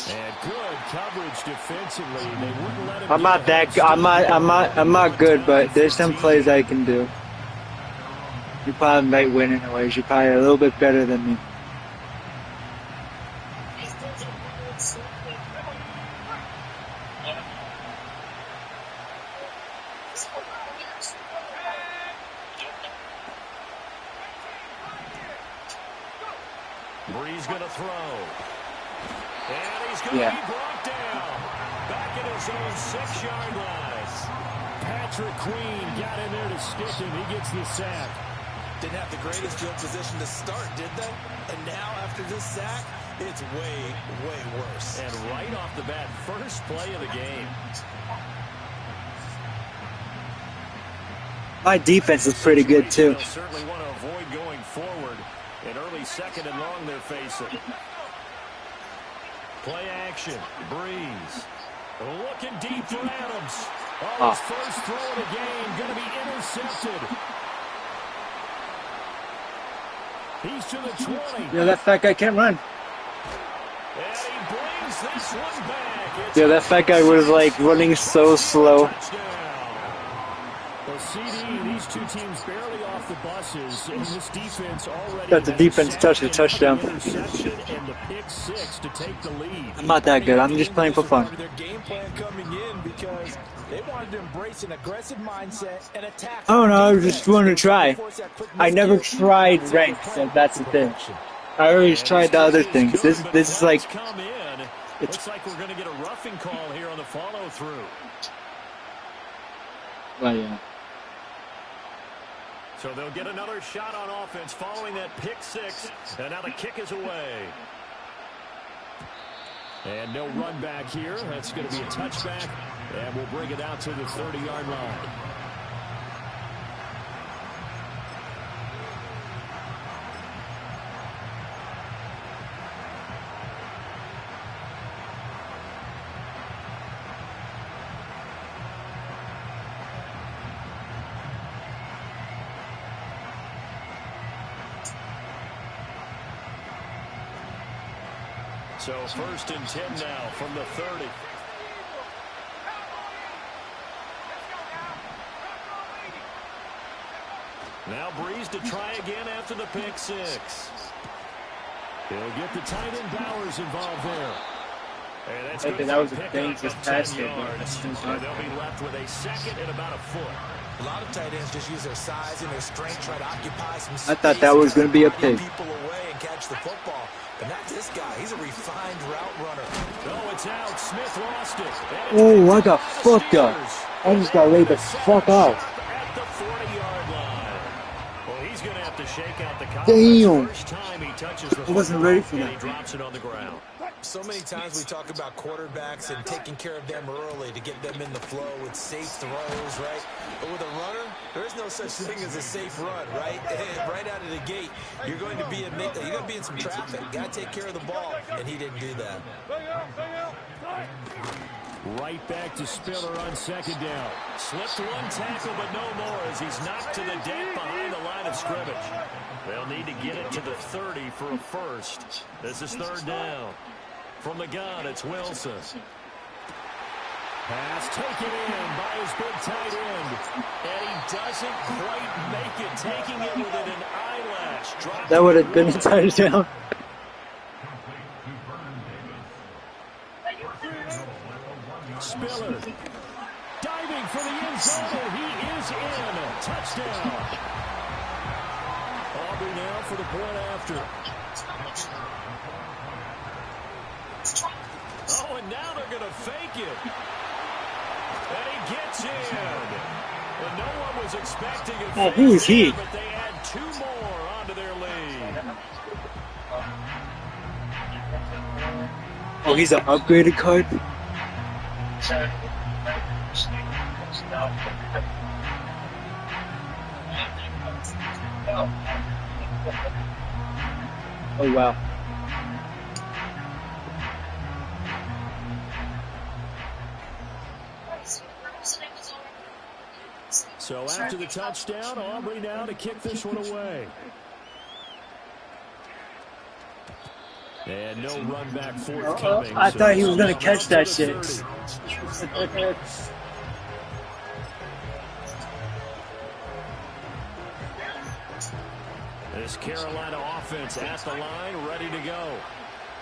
And good coverage defensively. They wouldn't let him. I'm not that. I'm not good, but there's some plays I can do. You probably might win anyways. You're probably a little bit better than me. Bree's going to throw. And he's going to be brought down. Back at his own 6-yard line. Patrick Queen got in there to stick him. He gets the sack. Didn't have the greatest field position to start, did they? And now, after this sack, it's way worse. And right off the bat, first play of the game. My defense is pretty good, too. They'll certainly want to avoid going forward. An early second and long they're facing. Play action. Breeze. Looking deep for Adams. Oh, his first throw of the game going to be intercepted. He's to the 20. Yeah, that fat guy can't run. And he brings this one back. Yeah, that fat guy was like running so slow. The CD, these two teams barely off the buses, and this defense already Got the defense touch the touchdown. interception and the pick six to take the lead. I'm not that good. I'm just playing for fun. Their game plan coming in because they wanted to embrace an aggressive mindset and attack. I don't know. I just wanted to try. I never tried ranked, so that's the thing. I always tried the other things. This is like. Looks like we're going to get a roughing call here on the follow through. Well, yeah. So they'll get another shot on offense following that pick six. And now the kick is away. And no run back here. That's going to be a touchback. And we'll bring it out to the 30-yard line. So 1st and 10 now from the 30. Now Breeze to try again after the pick six. He'll get the tight end Bowers involved there. And that's good. That was a dangerous pass here. They'll be left with a second and about a foot. A lot of tight ends just use their size and their strength, try to occupy some space. I thought that was going to be a pick. People away and catch the football. But not this guy. He's a refined route runner. Oh, it's out. Smith lost it. Oh, I got fucked up. I just got laid the fuck out. At the 40-yard line. Well, he's going to have to shake out the damn. First time he touches the I wasn't ready for that. He drops it on the ground. So many times we talk about quarterbacks and taking care of them early to get them in the flow with safe throws, right? But with a runner, there is no such thing as a safe run, right? Right out of the gate, you're going to be in some traffic. Got to take care of the ball, and he didn't do that. Right back to Spiller on 2nd down. Slipped one tackle, but no more as he's knocked to the deck behind the line of scrimmage. They'll need to get it to the 30 for a first. This is 3rd down. From the gun, it's Wilson. Pass taken in by his big tight end. And he doesn't quite make it, taking it within an eyelash. That would have been a touchdown. Spiller diving for the end zone. He is in. Touchdown. Aubrey now for the point after. Oh, and now they're going to fake it. And he gets in. And no one was expecting it. Oh, who is he? But they add 2 more onto their lead. Oh, he's an upgraded card? Oh, wow. So after the touchdown, Aubrey now to kick this one away. And no run back forthcoming. I thought he was going to catch that shit. This Carolina offense at the line, ready to go.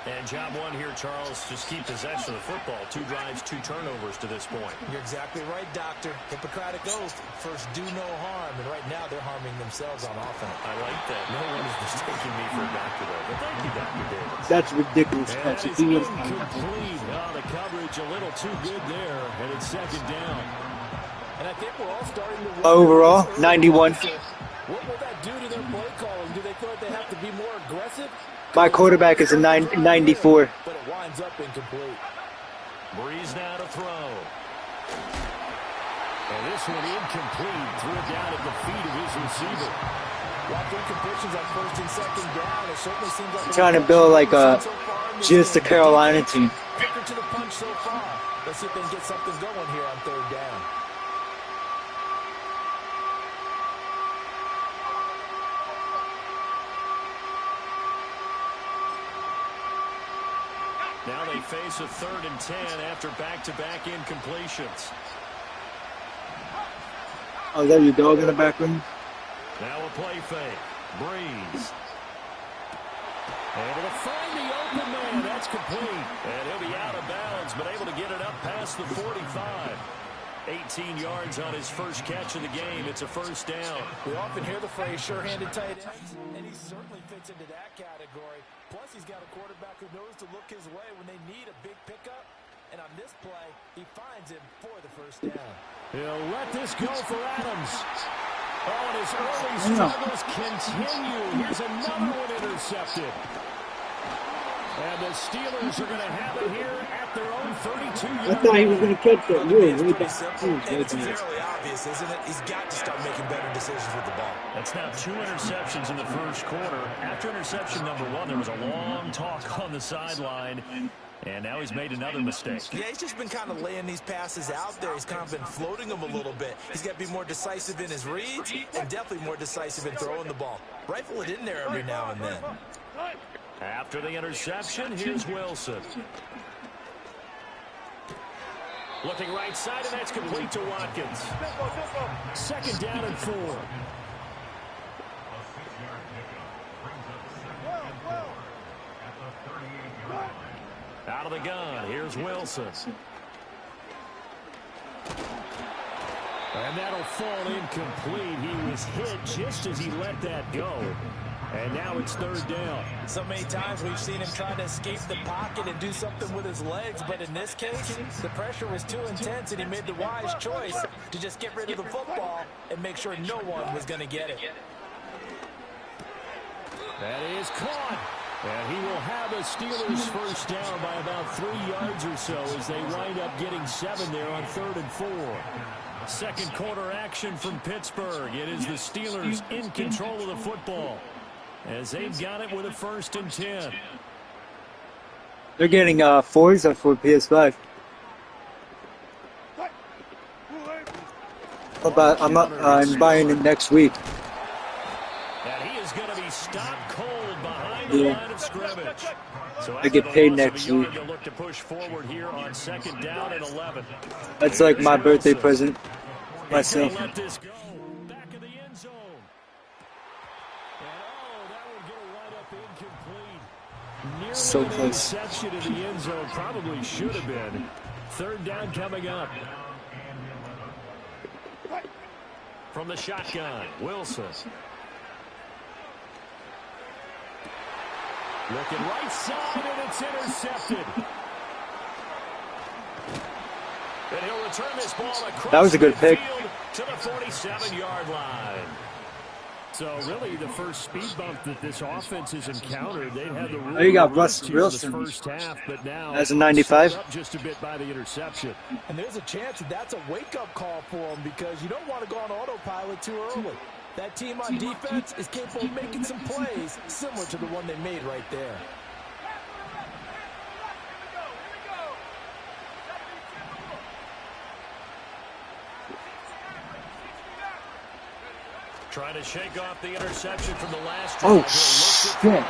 And job one here, Charles, just keep possession of the football. 2 drives, 2 turnovers to this point. You're exactly right, Doctor. Hippocratic oath. First, do no harm. And right now, they're harming themselves on offense. I like that. No one is mistaking me for a doctor, though. But thank you, Dr. Davis. That's ridiculous. That's incomplete. Oh, the coverage a little too good there. And it's 2nd down. And I think we're all starting to... Overall, 91. What will that do to their play calling? Do they feel like they have to be more aggressive? My quarterback is a 94. But it winds up incomplete. Breeze now to throw. And this one incomplete. Threw it down at the feet of his receiver. After incompletions on 1st and 2nd down, it certainly seems like... Trying to build like just a Carolina team. Kicker to the punch so far. Let's see if they can get something going here on 3rd down. Now they face a 3rd and 10 after back-to-back incompletions. Oh, is that your dog in the background? Now a play fake. Breeze. Able to find the open man. That's complete. And he'll be out of bounds, but able to get it up past the 45. 18 yards on his first catch of the game. It's a first down. We often hear the phrase sure-handed tight ends, and he certainly fits into that category. Plus, he's got a quarterback who knows to look his way when they need a big pickup. And on this play, he finds him for the first down. He'll let this go for Adams. Oh, and his early struggles continue. Here's another one intercepted. And the Steelers are going to have it here at their own 32-yard line. I thought he was going to catch that. It's fairly obvious, isn't it? He's got to start making better decisions with the ball. That's now 2 interceptions in the first quarter. After interception number 1, there was a long talk on the sideline. And now he's made another mistake. Yeah, he's just been kind of laying these passes out there. He's kind of been floating them a little bit. He's got to be more decisive in his reads and definitely more decisive in throwing the ball. Rifle it in there every now and then. After the interception, here's Wilson. Looking right side, and that's complete to Watkins. 2nd down and 4. Out of the gun, here's Wilson. And that'll fall incomplete. He was hit just as he let that go. And now it's 3rd down. So many times we've seen him trying to escape the pocket and do something with his legs, but in this case, the pressure was too intense and he made the wise choice to just get rid of the football and make sure no one was going to get it. That is caught. And he will have a Steelers first down by about 3 yards or so as they wind up getting 7 there on 3rd and 4. Second quarter action from Pittsburgh. It is the Steelers in control of the football as they've got it with a 1st and 10. They're getting 4s for PS5. I'm buying it next week. And he is going to be stopped cold behind the line of scrimmage. So I get paid next week. They'll look to push forward here on 2nd down and 11. That's like my birthday present. Myself. Let this go. Back of the end zone. And that would get a wide up incomplete. Nearly So an close. interception in the end zone. Probably should have been. 3rd down coming up. From the shotgun, Wilson. Looking right side, and it's intercepted. And he'll return this ball across That was a good pick. to the 47-yard line. So really the first speed bump that this offense has encountered, they had the Oh, you got Russell Wilson first half, but now as a 95. up just a bit by the interception. And there's a chance that's a wake-up call for him because you don't want to go on autopilot too early. That team on defense is capable of making some plays similar to the one they made right there. Trying to shake off the interception from the last Oh, drive. shit.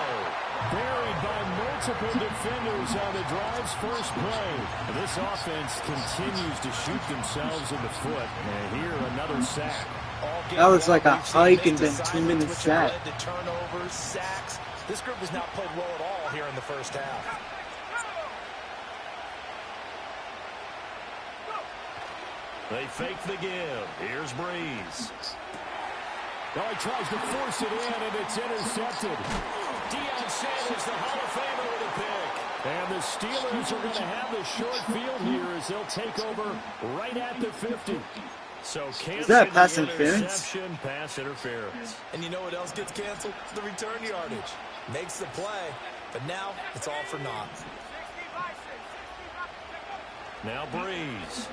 Buried by multiple defenders on the drive's first play. This offense continues to shoot themselves in the foot. And here, another sack. That was like a hike and then 2 minutes sack. Turnovers, sacks. This group has not played well at all here in the first half. They fake the give. Here's Breeze. Oh, he tries to force it in, and it's intercepted. Deion Sanders, the Hall of Famer, with a pick. And the Steelers are going to have the short field here as they'll take over right at the 50. So is that pass interference? Pass interference. And you know what else gets canceled? The return yardage. Makes the play, but now it's all for naught. Now Breeze.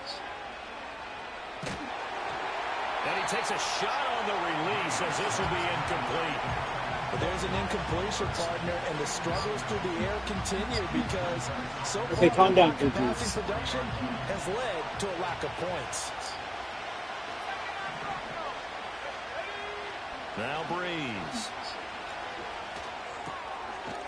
And he takes a shot on the release as this will be incomplete. But there's an incompletion, partner, and the struggles through the air continue because so far calm down, passing production has led to a lack of points. Now Breeze.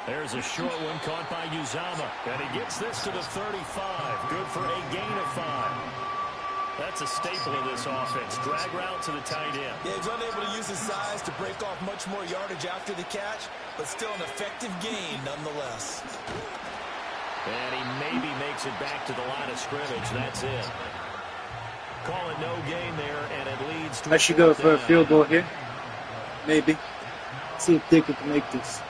There's a short one caught by Uzama. And he gets this to the 35. Good for a gain of 5. That's a staple of this offense. Drag route to the tight end. Yeah, he's unable to use his size to break off much more yardage after the catch, but still an effective gain nonetheless. And he maybe makes it back to the line of scrimmage. That's it. Call it no gain there, and it leads to I should go for a field goal here. Maybe. See if Dick can make this.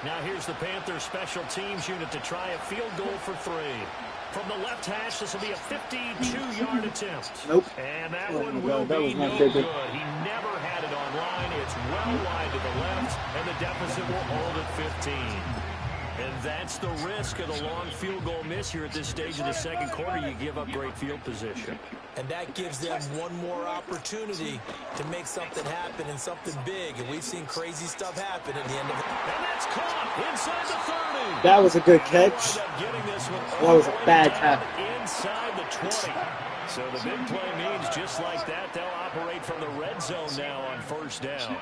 Now here's the Panthers special teams unit to try a field goal for 3. From the left hash, this will be a 52-yard attempt. Nope. And that Oh one my will God, that be was no not good. big. He never had it on line. It's well wide to the left, and the deficit will hold at 15. And that's the risk of the long field goal miss here at this stage of the second quarter. You give up great field position. And that gives them one more opportunity to make something happen and something big. And we've seen crazy stuff happen at the end of it. And that's caught inside the 30. That was a good catch. That was a bad tackle. Inside the 20. So the big play means just like that, they'll operate from the red zone now on first down.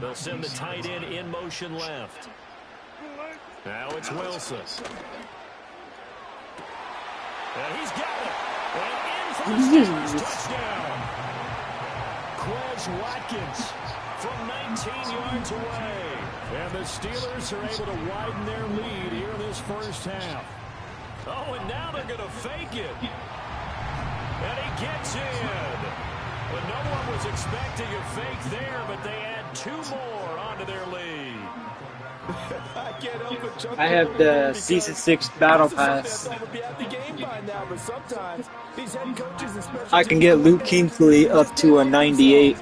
They'll send the tight end in motion left. Now it's Wilson. And he's got it. And in for the Steelers touchdown. Quez Watkins from 19 yards away. And the Steelers are able to widen their lead here in this first half. Oh, and now they're going to fake it. And he gets in. But no one was expecting a fake there, but they add 2 more onto their lead. I have the Season 6 Battle Pass. I can get Luke Kuechly up to a 98.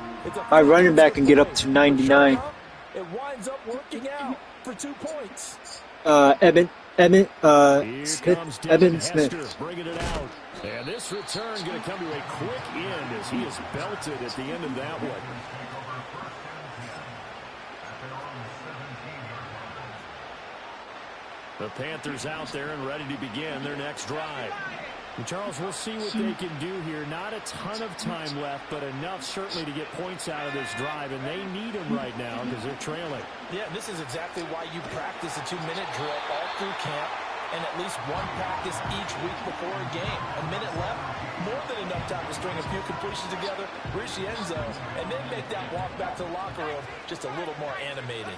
My running back can get up to 99. It winds up working out for 2 points. Evan Smith. Bringing it out. And this return going to come to a quick end as he is belted at the end of that one. The Panthers out there and ready to begin their next drive. And Charles, we'll see what they can do here. Not a ton of time left, but enough certainly to get points out of this drive, and they need them right now because they're trailing. Yeah, this is exactly why you practice a 2-minute drill all through camp and at least one practice each week before a game. A minute left, more than enough time to string a few completions together, reach the end zone, and then make that walk back to the locker room just a little more animated.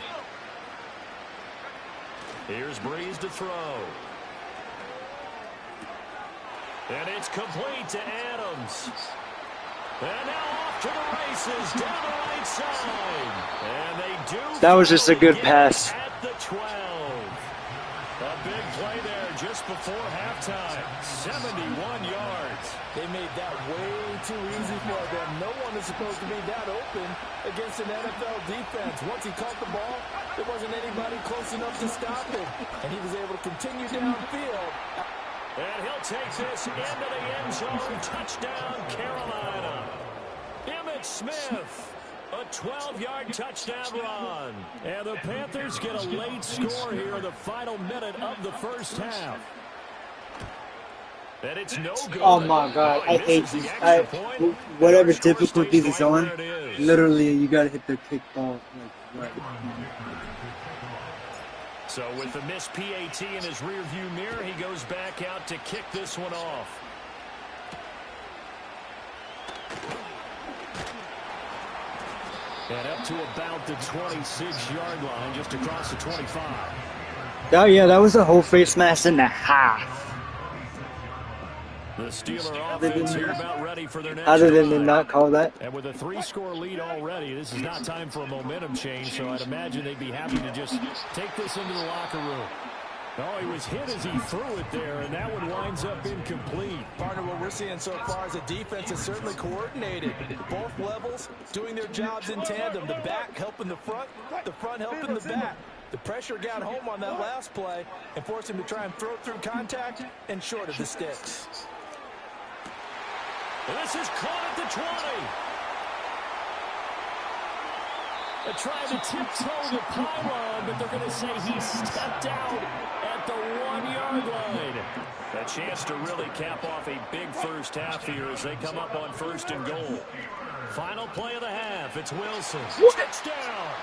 Here's Breeze to throw. And it's complete to Adams. And now off to the races down the right side. And they do. That was just a good pass. At the 12. A big play there just before halftime. 71 yards. They made that way too easy for them. No one is supposed to be that open against an NFL defense. Once he caught the ball, there wasn't anybody close enough to stop him. And he was able to continue downfield. And he'll take this into the end zone. Touchdown, Carolina. Emmitt Smith. A 12-yard touchdown run. And the Panthers get a late score here in the final minute of the first half. And it's no good. Oh my God, I hate these. Whatever difficulties it's on, literally you gotta hit the kick ball. Like, right. So with the missed PAT in his rearview mirror, he goes back out to kick this one off. And up to about the 26-yard line, just across the 25. Oh yeah, that was a whole face mask and a half. The Steeler offense here about ready for their next Other than drive. to not call that. And with a 3-score lead already, this is not time for a momentum change, so I'd imagine they'd be happy to just take this into the locker room. Oh, he was hit as he threw it there, and that one winds up incomplete. Partner, what we're seeing so far is a defense that's certainly coordinated. Both levels doing their jobs in tandem. The back helping the front helping the back. The pressure got home on that last play and forced him to try and throw through contact and short of the sticks. And this is caught at the 20. They're trying to tiptoe the pylon, but they're going to say he stepped out at the 1-yard line. A chance to really cap off a big first half here as they come up on 1st and goal. Final play of the half. It's Wilson. Touchdown.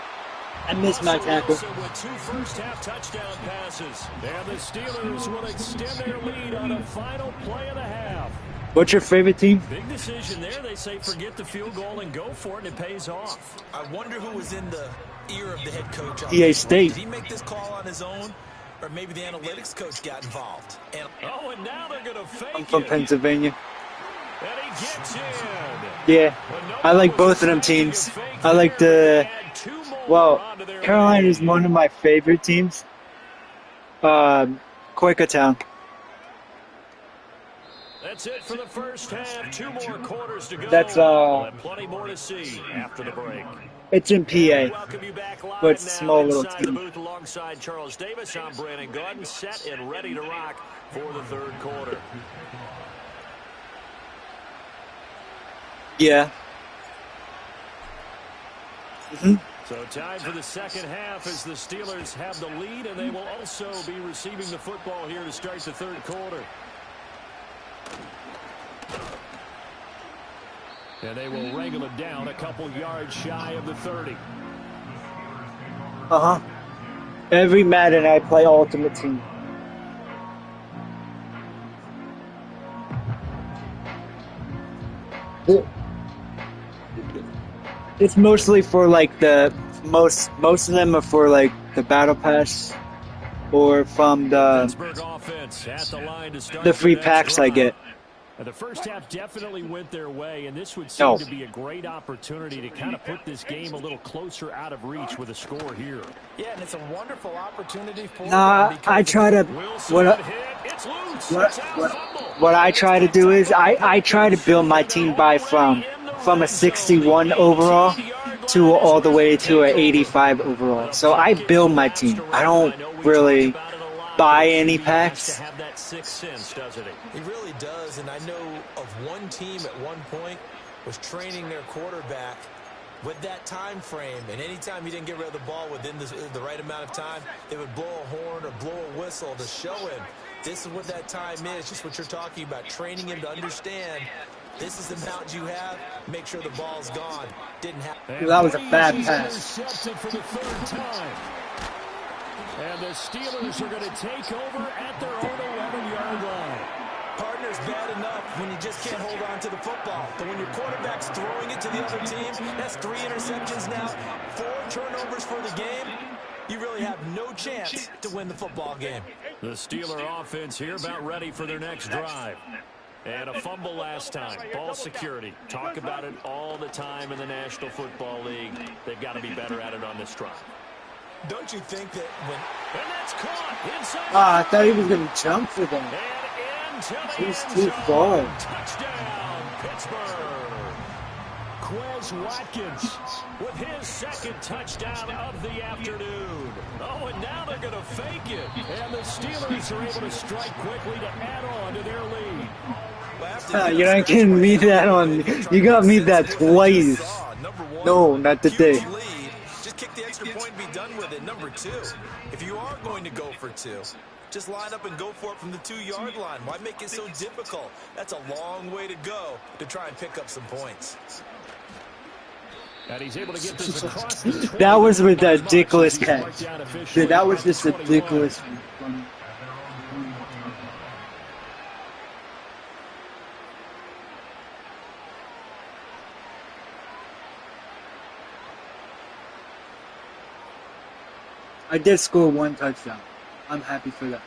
I missed my tackle. Wilson with 2 first-half touchdown passes. And the Steelers will extend their lead on a final play of the half. What's your favorite team? Big decision there. They say forget the field goal and go for it, and it pays off. I wonder who was in the ear of the head coach. EA State. Did he make this call on his own, or maybe the analytics coach got involved? And now they're going to fake I'm from Pennsylvania. And he gets in. Yeah, I like both of them teams. I like the... Well, Carolina is one of my favorite teams. Quakertown. That's it for the first half. 2 more quarters to go. That's We'll have plenty more to see after the break. It's in PA. Welcome you back live but it's a small little inside the team. booth alongside Charles Davis. I'm Brandon Gordon, set and ready to rock for the third quarter. Yeah. So time for the second half as the Steelers have the lead, and they will also be receiving the football here to start the third quarter. And they will wrangle it down a couple yards shy of the 30. Every Madden I play Ultimate Team. It's mostly for like the most of them are for like the battle pass or from the free packs I get. The first half definitely went their way, and this would seem to be a great opportunity to kind of put this game a little closer out of reach with a score here. Yeah, and it's a wonderful opportunity for Nah, I try to what I try to do is I try to build my team by from a 61 overall to all the way to an 85 overall. So I build my team. I don't really buy any packs. He really does, and I know of one team at one point was training their quarterback with that time frame, and anytime he didn't get rid of the ball within the right amount of time, they would blow a horn or blow a whistle to show him this is what that time is, just what you're talking about, training him to understand this is the amount you have, make sure the ball's gone. Didn't happen. That was a bad pass. For the third time. And the Steelers are going to take over at their own 11-yard line. Partner's bad enough when you just can't hold on to the football. But when your quarterback's throwing it to the other team, that's 3 interceptions now, 4 turnovers for the game. You really have no chance to win the football game. The Steeler offense here about ready for their next drive. And a fumble last time. Ball security. Talk about it all the time in the National Football League. They've got to be better at it on this drive. Don't you think that when... And that's caught inside. I thought he was going to jump for that. He's too far. Touchdown, Pittsburgh. Quez Watkins with his second touchdown of the afternoon. Oh, and now they're going to fake it. And the Steelers are able to strike quickly to add on to their lead. You're not getting me that on. You got me that twice. No, not today. Just kick the extra point and be done with it. Number 2, if you are going to go for 2, just line up and go for it from the 2-yard line. Why make it so difficult? That's a long way to go to try and pick up some points. And he's able to get this across the 20. That was ridiculous catch. Dude, that was just ridiculous. I did score 1 touchdown. I'm happy for that.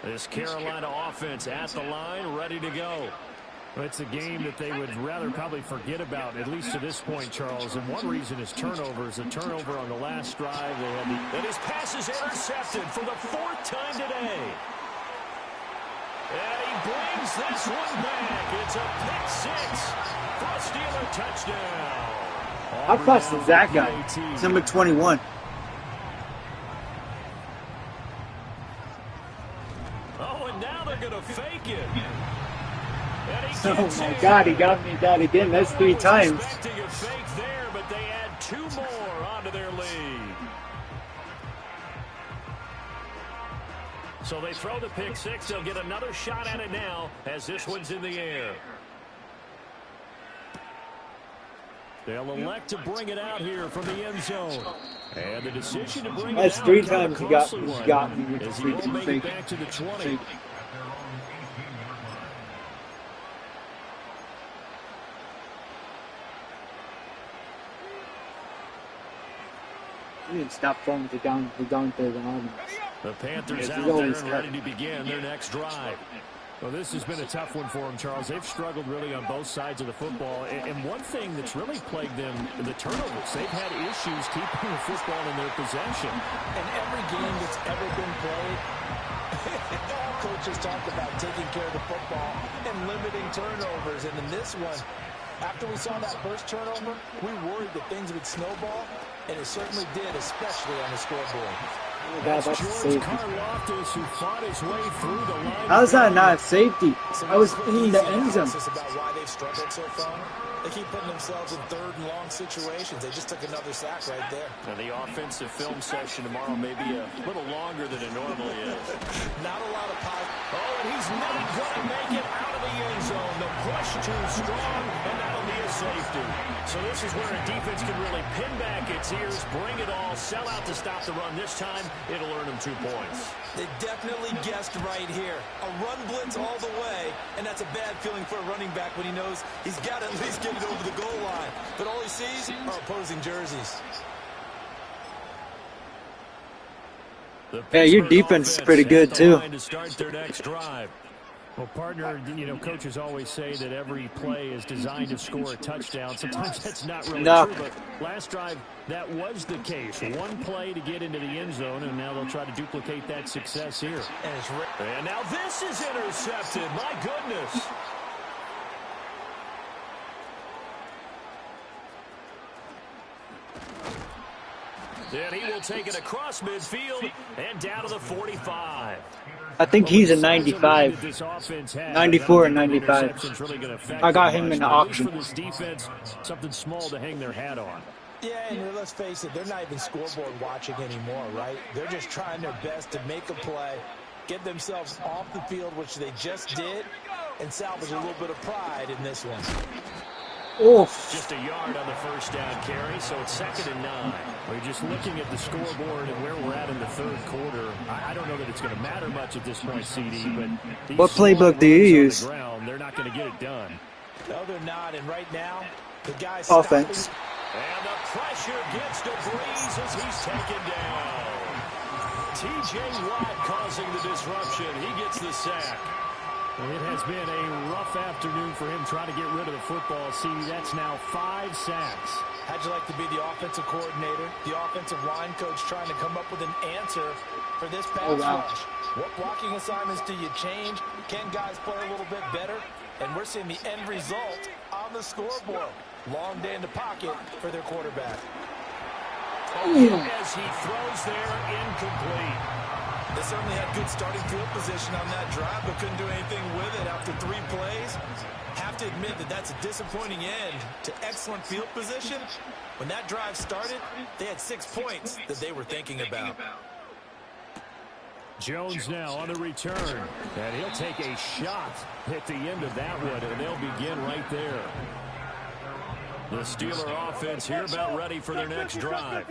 This Carolina offense at the line, ready to go. It's a game that they would rather probably forget about, at least to this point, Charles. And one reason is turnovers. A turnover on the last drive. And his pass is intercepted for the 4th time today. And he brings this one back. It's a pick 6 for a Steeler touchdown. How fast is that guy? It's number 21. Oh, and now they're going to fake it. Oh my God, he got me that again. That's 3 times. Expecting a fake there, but they add 2 more onto their lead. So they throw the pick 6. They'll get another shot at it now as this one's in the air. They'll elect to bring it out here from the end zone. And the decision to bring it That's out, 3 kind of times a he got costly one, me with the as he will freaking make fake. it back to the 20. You need to stop throwing to down the arm. The Panthers out there and ready to begin their next drive. Well, this has been a tough one for them, Charles. They've struggled really on both sides of the football. And one thing that's really plagued them, the turnovers. They've had issues keeping the football in their possession. In every game that's ever been played, all coaches talk about taking care of the football and limiting turnovers. And in this one, after we saw that first turnover, we worried that things would snowball, and it certainly did, especially on the scoreboard. That's safety. Who fought his way through the line. How's that not safety? I was in the end zone. About why they've struggled so far. They keep putting themselves in third and long situations. They just took another sack right there. Now the offensive film session tomorrow may be a little longer than it normally is. Not a lot of positive. Oh, and he's not going to make it out of the end zone. The push too strong, and that'll be a safety. So this is where a defense can really pin back its ears, bring it all, sell out to stop the run. This time, it'll earn them 2 points. They definitely guessed right here. A run blitz all the way, and that's a bad feeling for a running back when he knows he's got to at least get it over the goal line. But all he sees are opposing jerseys. Yeah, your defense is pretty good, too. To start their next drive. Well, partner, coaches always say that every play is designed to score a touchdown. Sometimes that's not really true, but last drive, that was the case. One play to get into the end zone, and now they'll try to duplicate that success here. And now this is intercepted. My goodness. And he will take it across midfield and down to the 45. I think he's a 95. 94 and 95. I got him in the auction. For this defense, something small to hang their hat on. Yeah, and let's face it, they're not even scoreboard watching anymore, right? They're just trying their best to make a play, get themselves off the field, which they just did, and salvage a little bit of pride in this one. Oof. Just a yard on the first down carry, so it's 2nd and 9. We're just looking at the scoreboard and where we're at in the third quarter. I don't know that it's going to matter much at this point, CD, but what playbook do you use? They're not going to get it done. No, they're not, and right now, the guy's offense. And the pressure gets to Breeze as he's taken down. T.J. Watt causing the disruption. He gets the sack. It has been a rough afternoon for him trying to get rid of the football. See, that's now 5 sacks. How'd you like to be the offensive coordinator, the offensive line coach trying to come up with an answer for this pass rush? What blocking assignments do you change? Can guys play a little bit better? And we're seeing the end result on the scoreboard. Long day in the pocket for their quarterback. As he throws there, incomplete. They certainly had good starting field position on that drive, but couldn't do anything with it after 3 plays. Have to admit that that's a disappointing end to excellent field position. When that drive started, they had 6 points that they were thinking about. Jones now on the return, and he'll take a shot at the end of that one, and they'll begin right there. The Steeler offense here about ready for their next drive.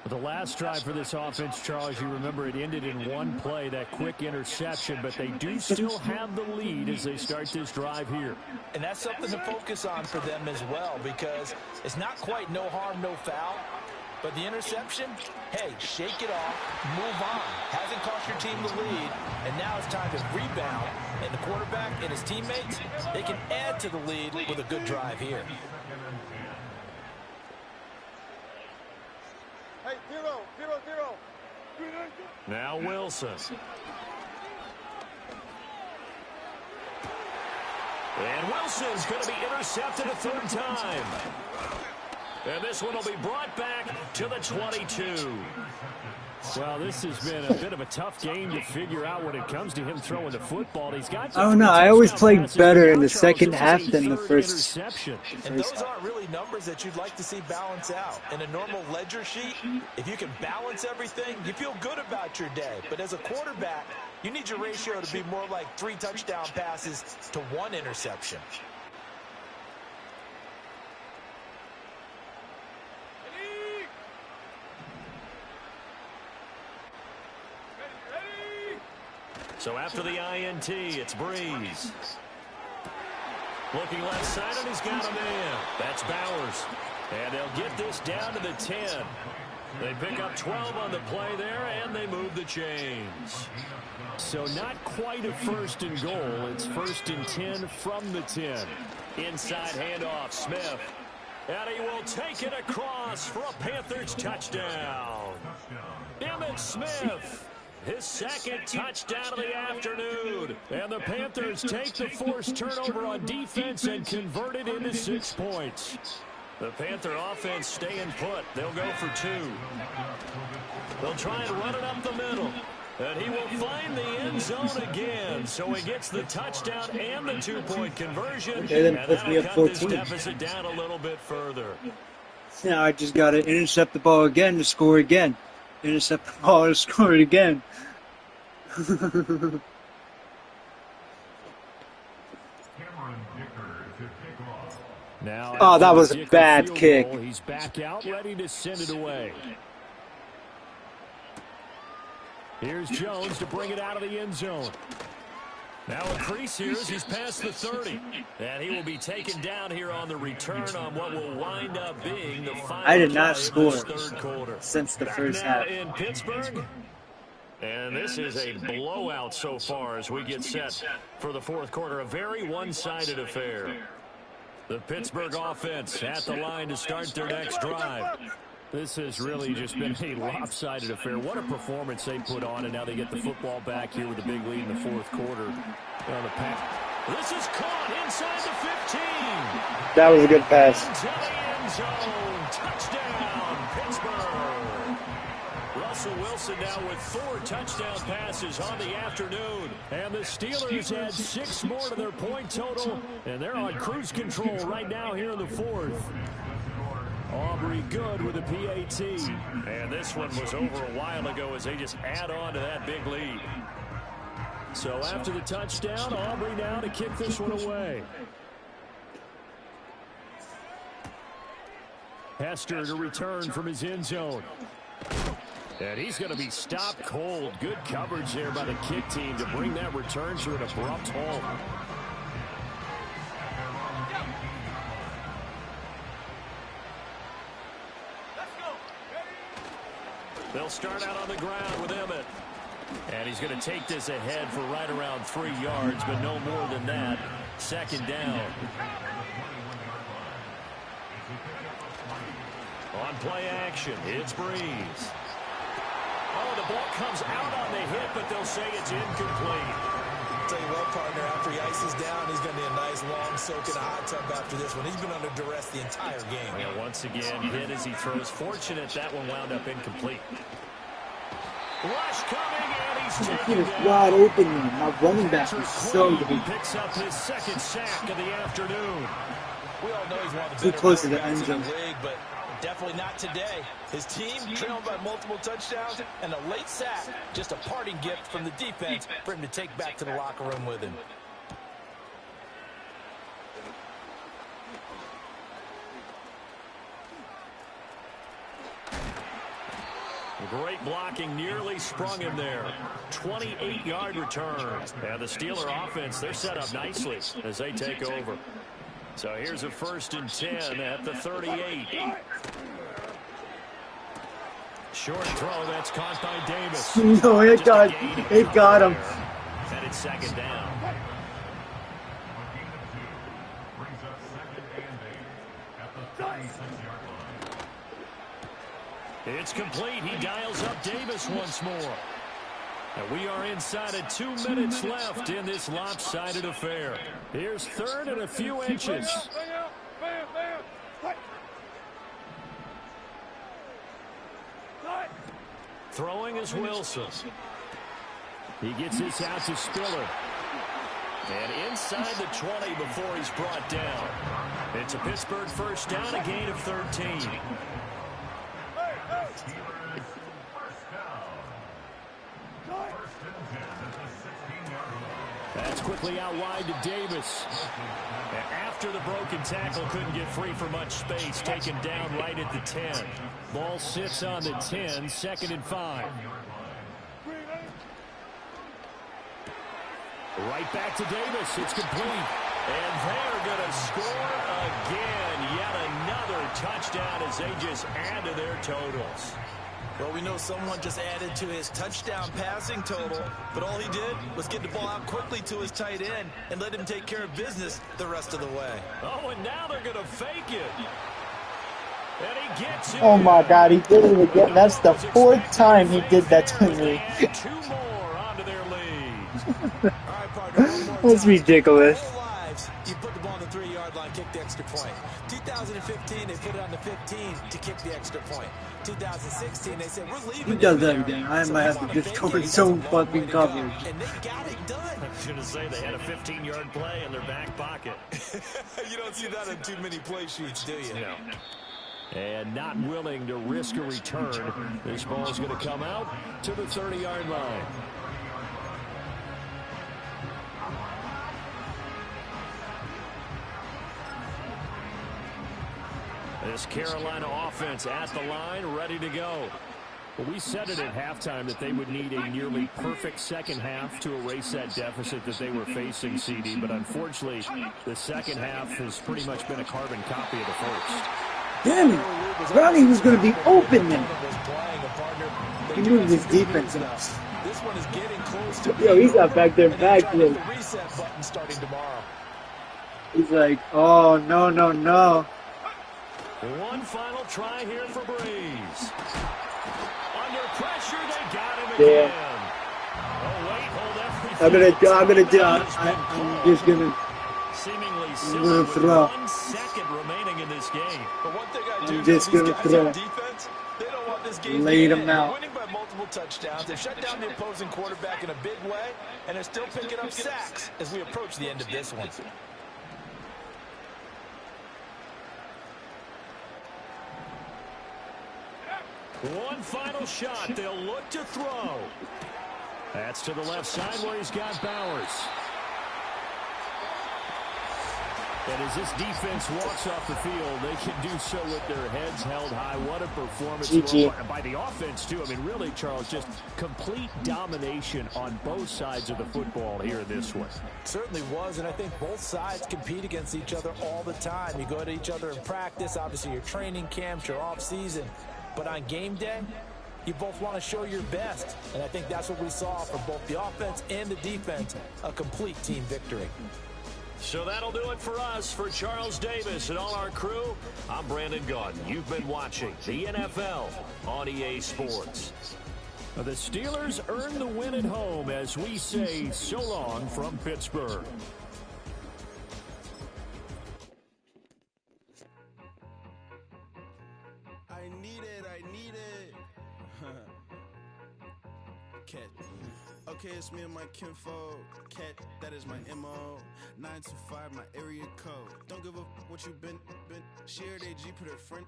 The last drive for this offense, Charles, you remember it ended in 1 play, that quick interception, but they do still have the lead as they start this drive here. And that's something to focus on for them as well, because it's not quite no harm, no foul, but the interception, hey, shake it off, move on. Hasn't cost your team the lead, and now it's time to rebound, and the quarterback and his teammates, they can add to the lead with a good drive here. Hey, 0-0-0. Now Wilson. And Wilson's going to be intercepted a 3rd time. And this one will be brought back to the 22. Well, this has been a bit of a tough game to figure out when it comes to him throwing the football. He's got I don't know. I always played better in the second half than the first. And those aren't really numbers that you'd like to see balance out. In a normal ledger sheet, if you can balance everything, you feel good about your day. But as a quarterback, you need your ratio to be more like 3 touchdown passes to 1 interception. So after the INT, it's Breeze. Looking left side, and he's got a man. That's Bowers. And they'll get this down to the 10. They pick up 12 on the play there, and they move the chains. So not quite a 1st and goal. It's 1st and 10 from the 10. Inside handoff, Smith. And he will take it across for a Panthers touchdown. Emmitt Smith, his 2nd touchdown of the afternoon. And the Panthers take the forced turnover on defense and convert it into 6 points. The Panther offense staying put. They'll go for 2. They'll try and run it up the middle. And he will find the end zone again. So he gets the touchdown and the 2-point conversion. Okay, then and puts me that'll up cut this 14. deficit down a little bit further. Now I just got to intercept the ball again to score again. Intercept the ball to score it again. Now, oh, that was a bad kick. Goal, he's back out, ready to send it away. Here's Jones to bring it out of the end zone. Now a crease here as he's past the 30. And he will be taken down here on the return on what will wind up being the final I did not play score of this 3rd quarter. since the Back first now half. in Pittsburgh. And this is a blowout so far as we get set for the 4th quarter. A very one-sided affair. The Pittsburgh offense at the line to start their next drive. This has really just been a lopsided affair. What a performance they put on, and now they get the football back here with a big lead in the 4th quarter. On the pass. This is caught inside the 15. That was a good pass. Into the end zone. Touchdown, Pittsburgh. Russell Wilson now with 4 touchdown passes on the afternoon. And the Steelers add 6 more to their point total. And they're on cruise control right now here in the 4th. Aubrey good with a PAT. And this one was over a while ago as they just add on to that big lead. So after the touchdown, Aubrey now to kick this one away. Hester to return from his end zone. And he's going to be stopped cold. Good coverage there by the kick team to bring that return to an abrupt halt. They'll start out on the ground with Emmitt. And he's going to take this ahead for right around 3 yards, but no more than that. 2nd down. On play action, it's Breeze. Oh, the ball comes out on the hit, but they'll say it's incomplete. Tell you what, partner, after he ices down, he's going to be a nice long soak in a hot tub after this one. He's been under duress the entire game. And once again, hit as he throws. Fortunate that one wound up incomplete. Rush coming, and he's He taken was down. wide open. My running back was so Patrick good. Queen picks up his 2nd sack of the afternoon. We all know he's one of the Too better close to the guys end in the zone. league, but definitely not today. His team trailed by multiple touchdowns and a late sack. Just a parting gift from the defense for him to take back to the locker room with him. Great blocking, nearly sprung him there. 28-yard return. And the Steeler offense, they're set up nicely as they take over. So here's a 1st and 10 at the 38. Short throw, that's caught by Davis. No, it got him. And it's 2nd down. It's complete. He dials up Davis once more. And we are inside of 2 minutes left in this lopsided affair. Here's 3rd and a few inches. Throwing is Wilson. He gets this out to Spiller. And inside the 20 before he's brought down. It's a Pittsburgh 1st down, a gain of 13. That's quickly out wide to Davis. And after the broken tackle, couldn't get free for much space. Taken down right at the 10. Ball sits on the 10, 2nd and 5. Right back to Davis. It's complete. And they're going to score again. Yet another touchdown as they just add to their totals. Well, we know someone just added to his touchdown passing total, but all he did was get the ball out quickly to his tight end and let him take care of business the rest of the way. Oh, and now they're going to fake it. And he gets it. Oh my God, he did it again. That's the fourth time he did that to me. Two more onto their lead. That's ridiculous. You put the ball on the 3-yard line, kick the extra point. 2015, they put it on the 15 to kick the extra point. 2016, they said, we're leaving. He does everything. I might have to discover his own fucking coverage. And they got it done. I was going to say they had a 15-yard play in their back pocket. You don't see that in too many play sheets, do you? No. And not willing to risk a return. This ball is going to come out to the 30-yard line. This Carolina offense at the line, ready to go. Well, we said it at halftime that they would need a nearly perfect second half to erase that deficit that they were facing, CD. But unfortunately, the second half has pretty much been a carbon copy of the first. Damn it! Brownie was going to be open then. He moved his defense up. This one is getting close to Yo, he's not back there backflip. the reset button starting tomorrow. He's like, oh, no, no, no. One final try here for Breeze. Under pressure, they got him Damn. again. Oh, wait, hold everything. I'm just gonna Seemingly similar with throw. 1 second remaining in this game. But one thing I do I'm just know, these gonna guys throw. on defense, they don't want this game Laid to him end. out. They're winning by multiple touchdowns. They've shut down the opposing quarterback in a big way, and they're still picking up sacks as we approach the end of this one. One final shot. They'll look to throw. That's to the left side where he's got Bowers. And as this defense walks off the field, they can do so with their heads held high. What a performance by the offense, too. I mean, really, Charles, just complete domination on both sides of the football here in this one. Certainly was, and I think both sides compete against each other all the time. You go at each other in practice, obviously your training camps, your off-season. But on game day, you both want to show your best. And I think that's what we saw from both the offense and the defense, a complete team victory. So that'll do it for us. For Charles Davis and all our crew, I'm Brandon Gaudin. You've been watching the NFL on EA Sports. The Steelers earn the win at home as we say so long from Pittsburgh. I need it. Cat. Okay, it's me and my kinfolk. Cat, that is my MO. 925, my area code. Don't give a what you been. Shared AG, put her friend.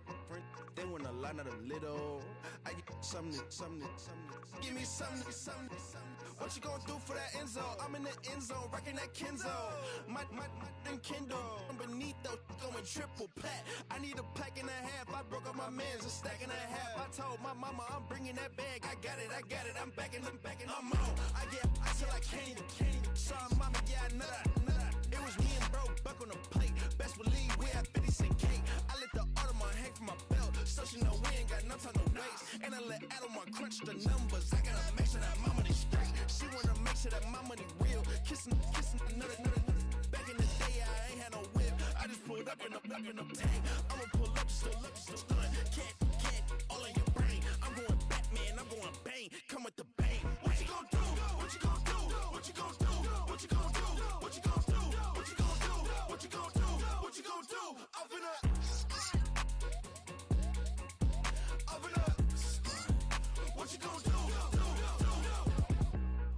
They want a lot, not a little. I get something. Give me something. What you gonna do for that Enzo? I'm in the end zone, rocking that Kenzo. My Kindle. Beneath though, going triple plat. I need a pack and a half. I broke up my man's a stack and a half. I told my mama I'm bringing that bag. I got it. I'm backing. I'm on. I till I can't. Sorry, mama, yeah, I know that. It was me and bro, buck on the plate. Best believe we had 50 cent cake. I let the Audemars hang from my belt, so she know we ain't got no time to waste. And I let Adelmar crunch the numbers. I gotta make sure that my money straight. She wanna make sure that my money real. Kissing another. Back in the day, I ain't had no whip. I just pulled up in the tank. I'ma pull up just to stun. Can't, all in your brain. I'm going Batman, I'm going bang. Come with the bang. What you gonna do? What you gonna do? What you gonna do? What you gonna do? What you gonna do? What you gonna do? What you gonna do? What you gonna do? Up in up. What you gonna do?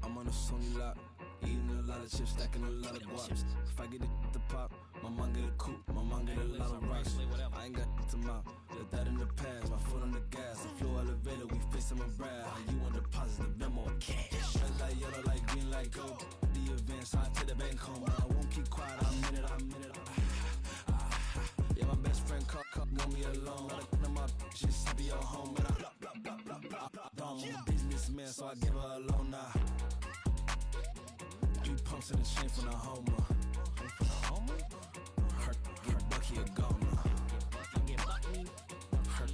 I'm on a Sony lot, eating a lot of chips, stacking a lot of guaps. If I get it the pop, my mom get a coupe, my mom get a lot of rocks. I ain't got to mouth, let that in the past. My foot on the gas, the floor elevator, we face them and brad. You want deposit the memo, cash. Red light, yellow light, green light, go. The events, I take the bank home, but I won't keep quiet. I'm in it. Yeah, my best friend call want me alone. None of my bitches be your home, and I blah. I'm a businessman, so I give her a loan now. Pumps in the chain from the homer. Hurt, get bucky a goner. Hurt,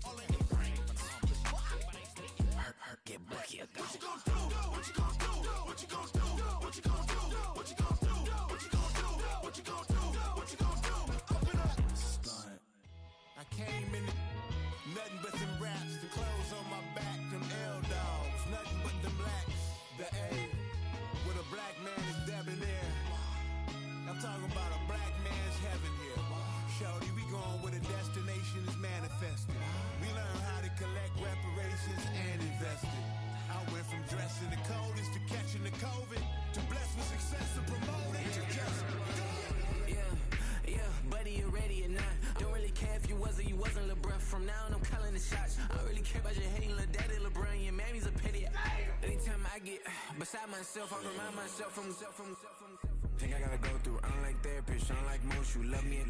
all in your brain. Hurt, get bucky a goner. What you gonna do? What you gonna do? What you gonna do? What you gonna do? What you gonna do? What you gonna do? What you gonna do? What you gonna do? Open up. Stunt. I came in nothing but some raps, the clothes on my back, them L dogs, nothing but them blacks. The A with a black man is debonair. I'm talking about a black man's heaven here. Shorty, we going where the destination is manifested. We learn how to collect reparations and invest it. I went from dressing the coldest to catching the COVID to blessed with success and promoting to just yeah, buddy, you ready or not? Don't really care if you was or you wasn't LeBron. From now on, I'm calling the shots. I don't really care about your hating little daddy LeBron. Your mammy's a pity. Anytime I get beside myself, I remind myself from. Think I gotta go through. I don't like therapist, I don't like most. You love me,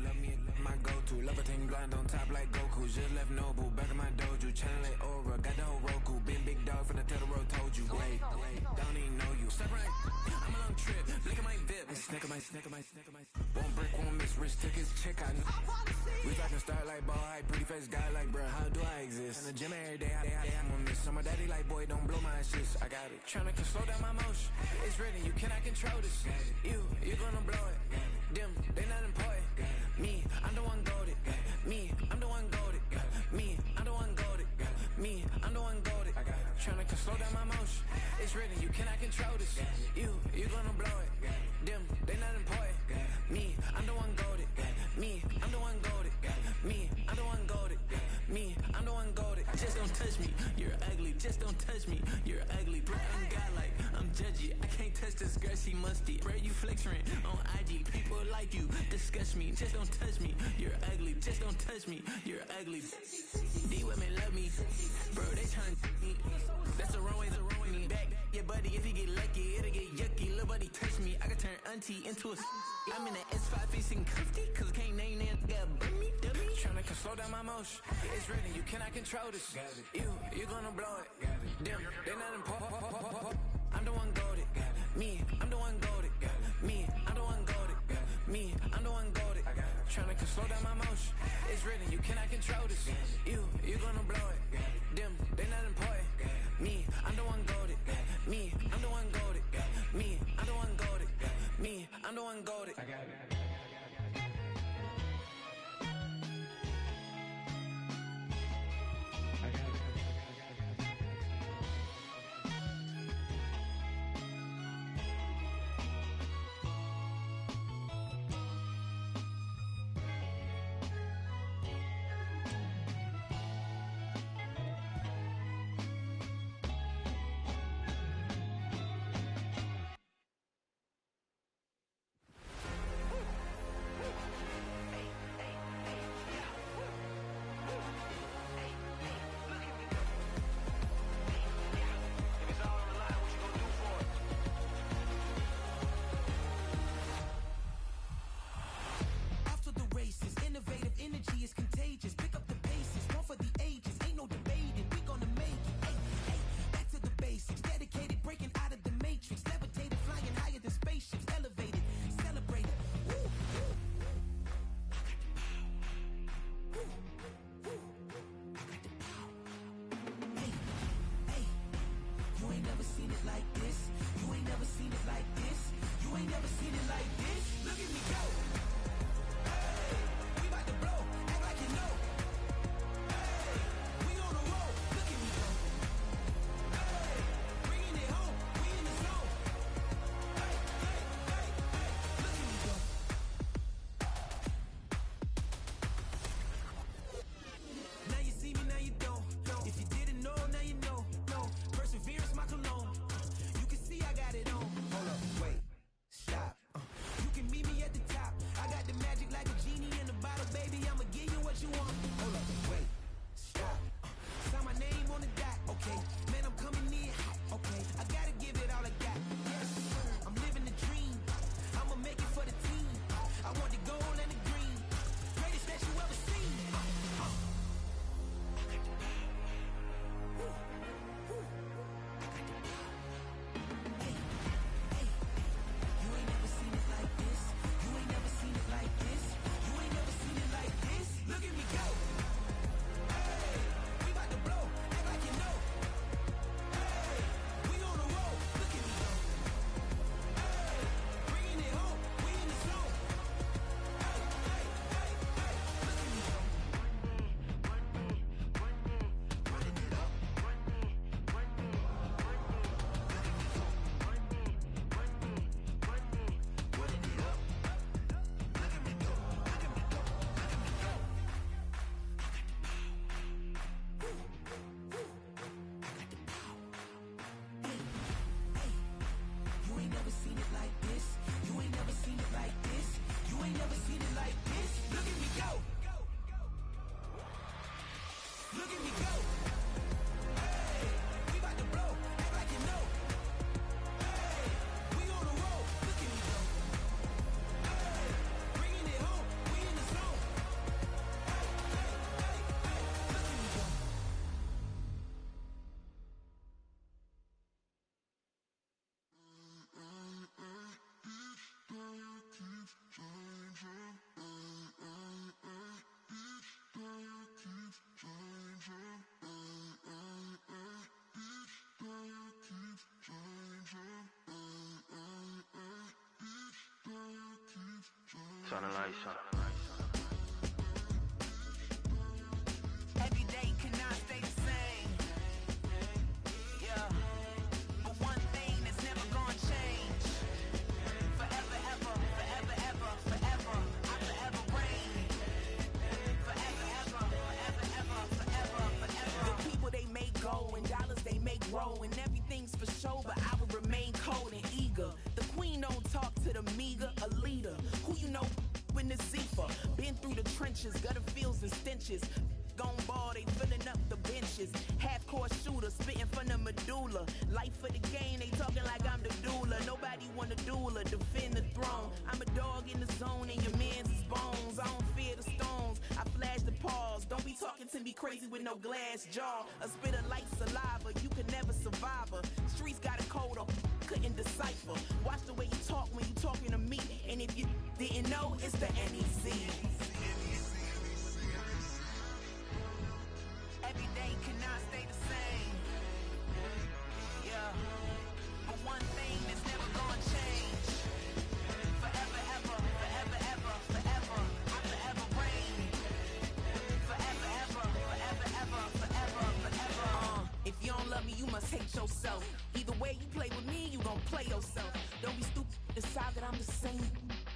my go-to. Love a thing blind on top like Goku. Just left Noble, back in my dojo. Channel like Aura, got the whole Roku. Been big dog from the Tether Road, told you. Wait, don't even know you. Step right, I'm a long trip. Look at my VIP. Snack of my. Won't break, won't miss. Rich took his check, I know. We talking start like ball hype. Pretty face guy like, bruh, how do I exist? In the gym every day, I'm on this. I'm a daddy like, boy, don't blow my assist. I got it. Tryna slow down my motion. It's written, you cannot control this. You gonna blow it. Them, they not important. Me, I'm the one goated. Me, I'm the one goated. Me, I'm the one goated. Me, I'm the one goated. Tryna slow down my motion. It's written, you cannot control this. You gonna blow it. Them, they not important. Me, I'm the one goated. Me, I'm the one goated. Me, I'm the one goated. Me, I'm the one goated. Just don't touch me, you're ugly. Just don't touch me, you're ugly. Bro, I'm godlike, I'm judgy. I can't touch this girl, she musty. Bro, you flexing on IG. People like you disgust me. Just don't touch me, you're ugly. Just don't touch me, you're ugly. These women love me, bro, they trying to me. That's the wrong way, back your buddy. If you get lucky, it'll get yucky. Little buddy touch me, I can turn auntie into a. I'm in the S5 facing cuffy, cause I can't name that. Got me, dummy. Tryna slow down my motion. It's written, you cannot control this. You gonna blow it. Them, they not important. I'm the one goated. Me, I'm the one goated. Me, I'm the one goated. Me, I'm the one goated. Tryna slow down my motion. It's written, you cannot control this. You gonna blow it. Them, they not important. Me, I'm the one goated. Me, I'm the one goated. Me, I'm the one goated. Me, I'm the one goated. I got it. Turn the lights on. Every day cannot stay the same. Yeah. But one thing that's never gonna change. Forever, ever, forever, ever, forever. I forever reign. Forever, ever, forever, ever, forever, forever. The people they make go and dollars they make grow and everything's for show, but I will remain cold and eager. The queen don't talk to the meager, a leader. Who you know in the Zephyr? Been through the trenches, gutter fields and stenches. Gone ball, they filling up the benches. Half-court shooter, spitting from the medulla. Life for the game, they talking like I'm the doula. Nobody want a doula, defend the throne. I'm a dog in the zone and your man's is bones. I don't fear the stones, I flash the paws. Don't be talking to me crazy with no glass jaw. A spit of light saliva, you can never survive her. Streets got a code up, couldn't decipher. Watch the way you talk when you talking to me. And if you didn't know, it's the NEC. Every day cannot stay the same. Yeah. But one thing that's never gonna change. Forever, ever, forever, ever, forever. I forever reign. Forever, ever, forever, ever, forever, forever. If you don't love me, you must hate yourself. Either way you play with me, you gon' play yourself. Don't be stupid, decide that I'm the same.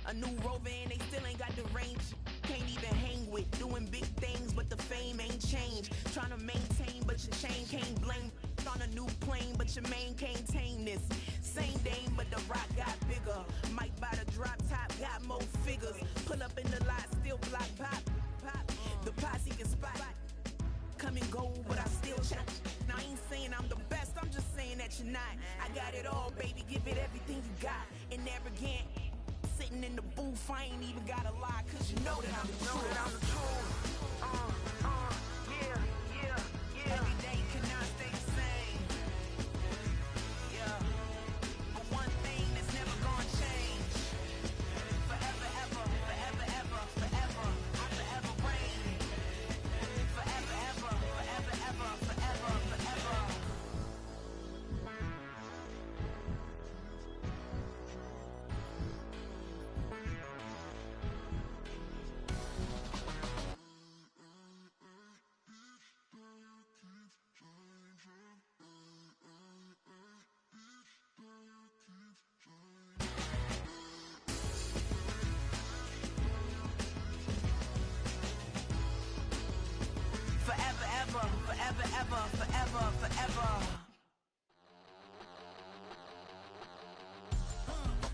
A new rover and they still ain't got the range. Can't even hang with, doing big things, but the fame ain't changed. Trying to maintain, but your chain can't blame. On a new plane, but your main can't tame this. Same dame, but the rock got bigger. Might buy the drop top, got more figures. Pull up in the lot, still block pop. The posse can spot. Come and go, but I still chat. Now I ain't saying I'm the best, I'm just saying that you're not. I got it all, baby, give it everything you got. And arrogant, sitting in the booth, I ain't even gotta lie, cause you know that I'm the truth. Yeah, yeah, yeah. Every day cannot stay the same. Yeah. But one thing that's never gonna change. Forever, ever, forever, ever, forever. I forever reign. Forever, ever, forever, ever, forever, forever. Forever, ever, forever, ever, forever, forever.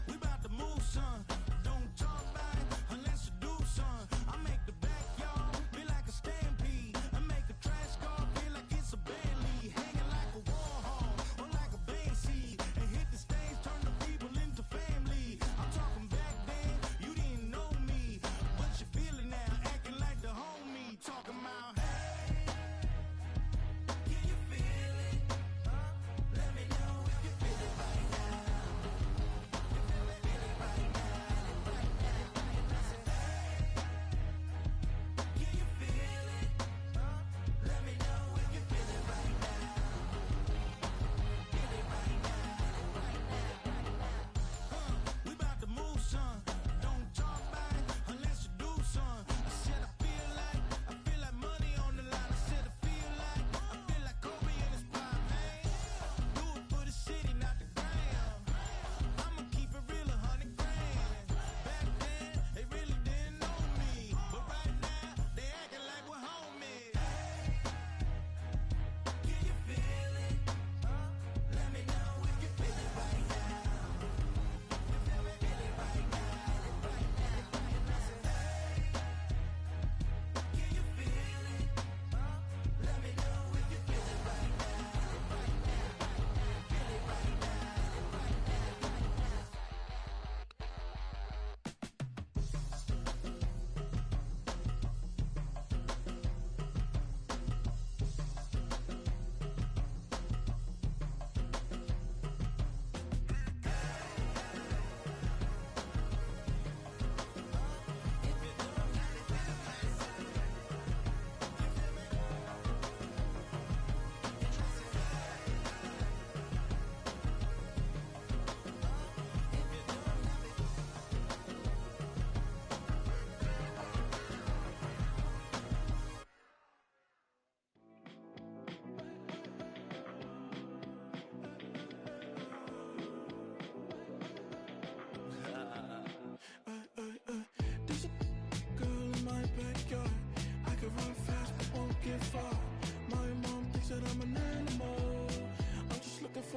We about to move, son. Don't talk about it unless you do, son. I make the backyard feel like a stampede. I make a trash car feel like it's a band lead. Hanging like a war hall or like a band seed. And hit the stage, turn the people into family. I'm talking back then, you didn't know me. But you feel it now, acting like the homie. Talking about, hey, can you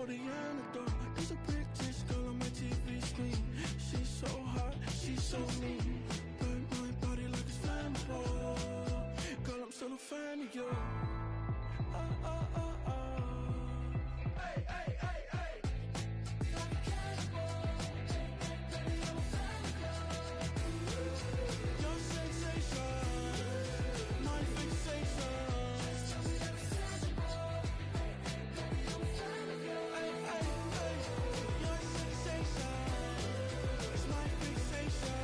for the antidote. There's a British girl on my TV screen. She's so hot, she's so mean. Burn my body like it's flammable. Girl, I'm still a fan of you. Hey, hey, hey, hey. Like a cannibal. Baby, I'm a fan of you. Your sensation, my fixation. Tell me that it's tangible. Baby, I'm a fan of you. Hey, hey, hey. Your sensation is my fixation.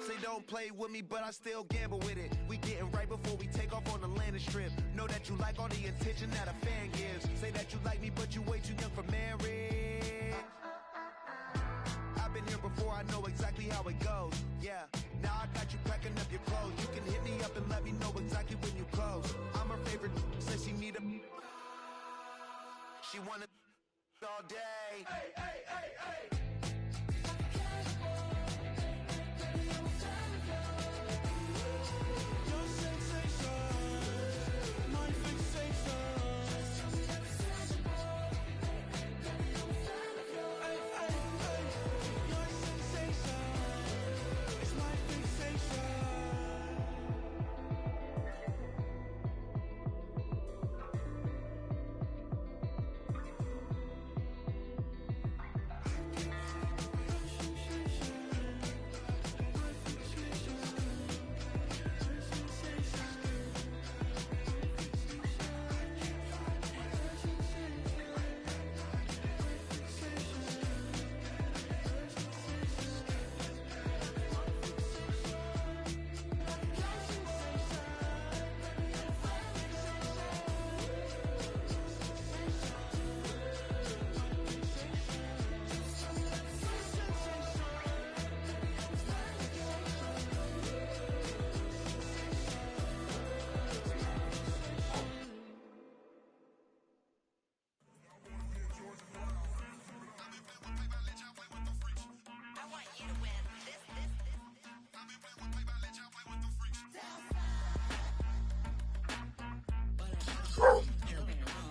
Say don't play with me, but I still gamble with it. We getting right before we take off on the landing strip. Know that you like all the attention that a fan gives. Say that you like me, but you way too young for marriage. I've been here before, I know exactly how it goes. Yeah, now I got you packing up your clothes. You can hit me up and let me know exactly when you close. I'm her favorite, says she need a... She wanna all day. Hey, hey, hey, hey.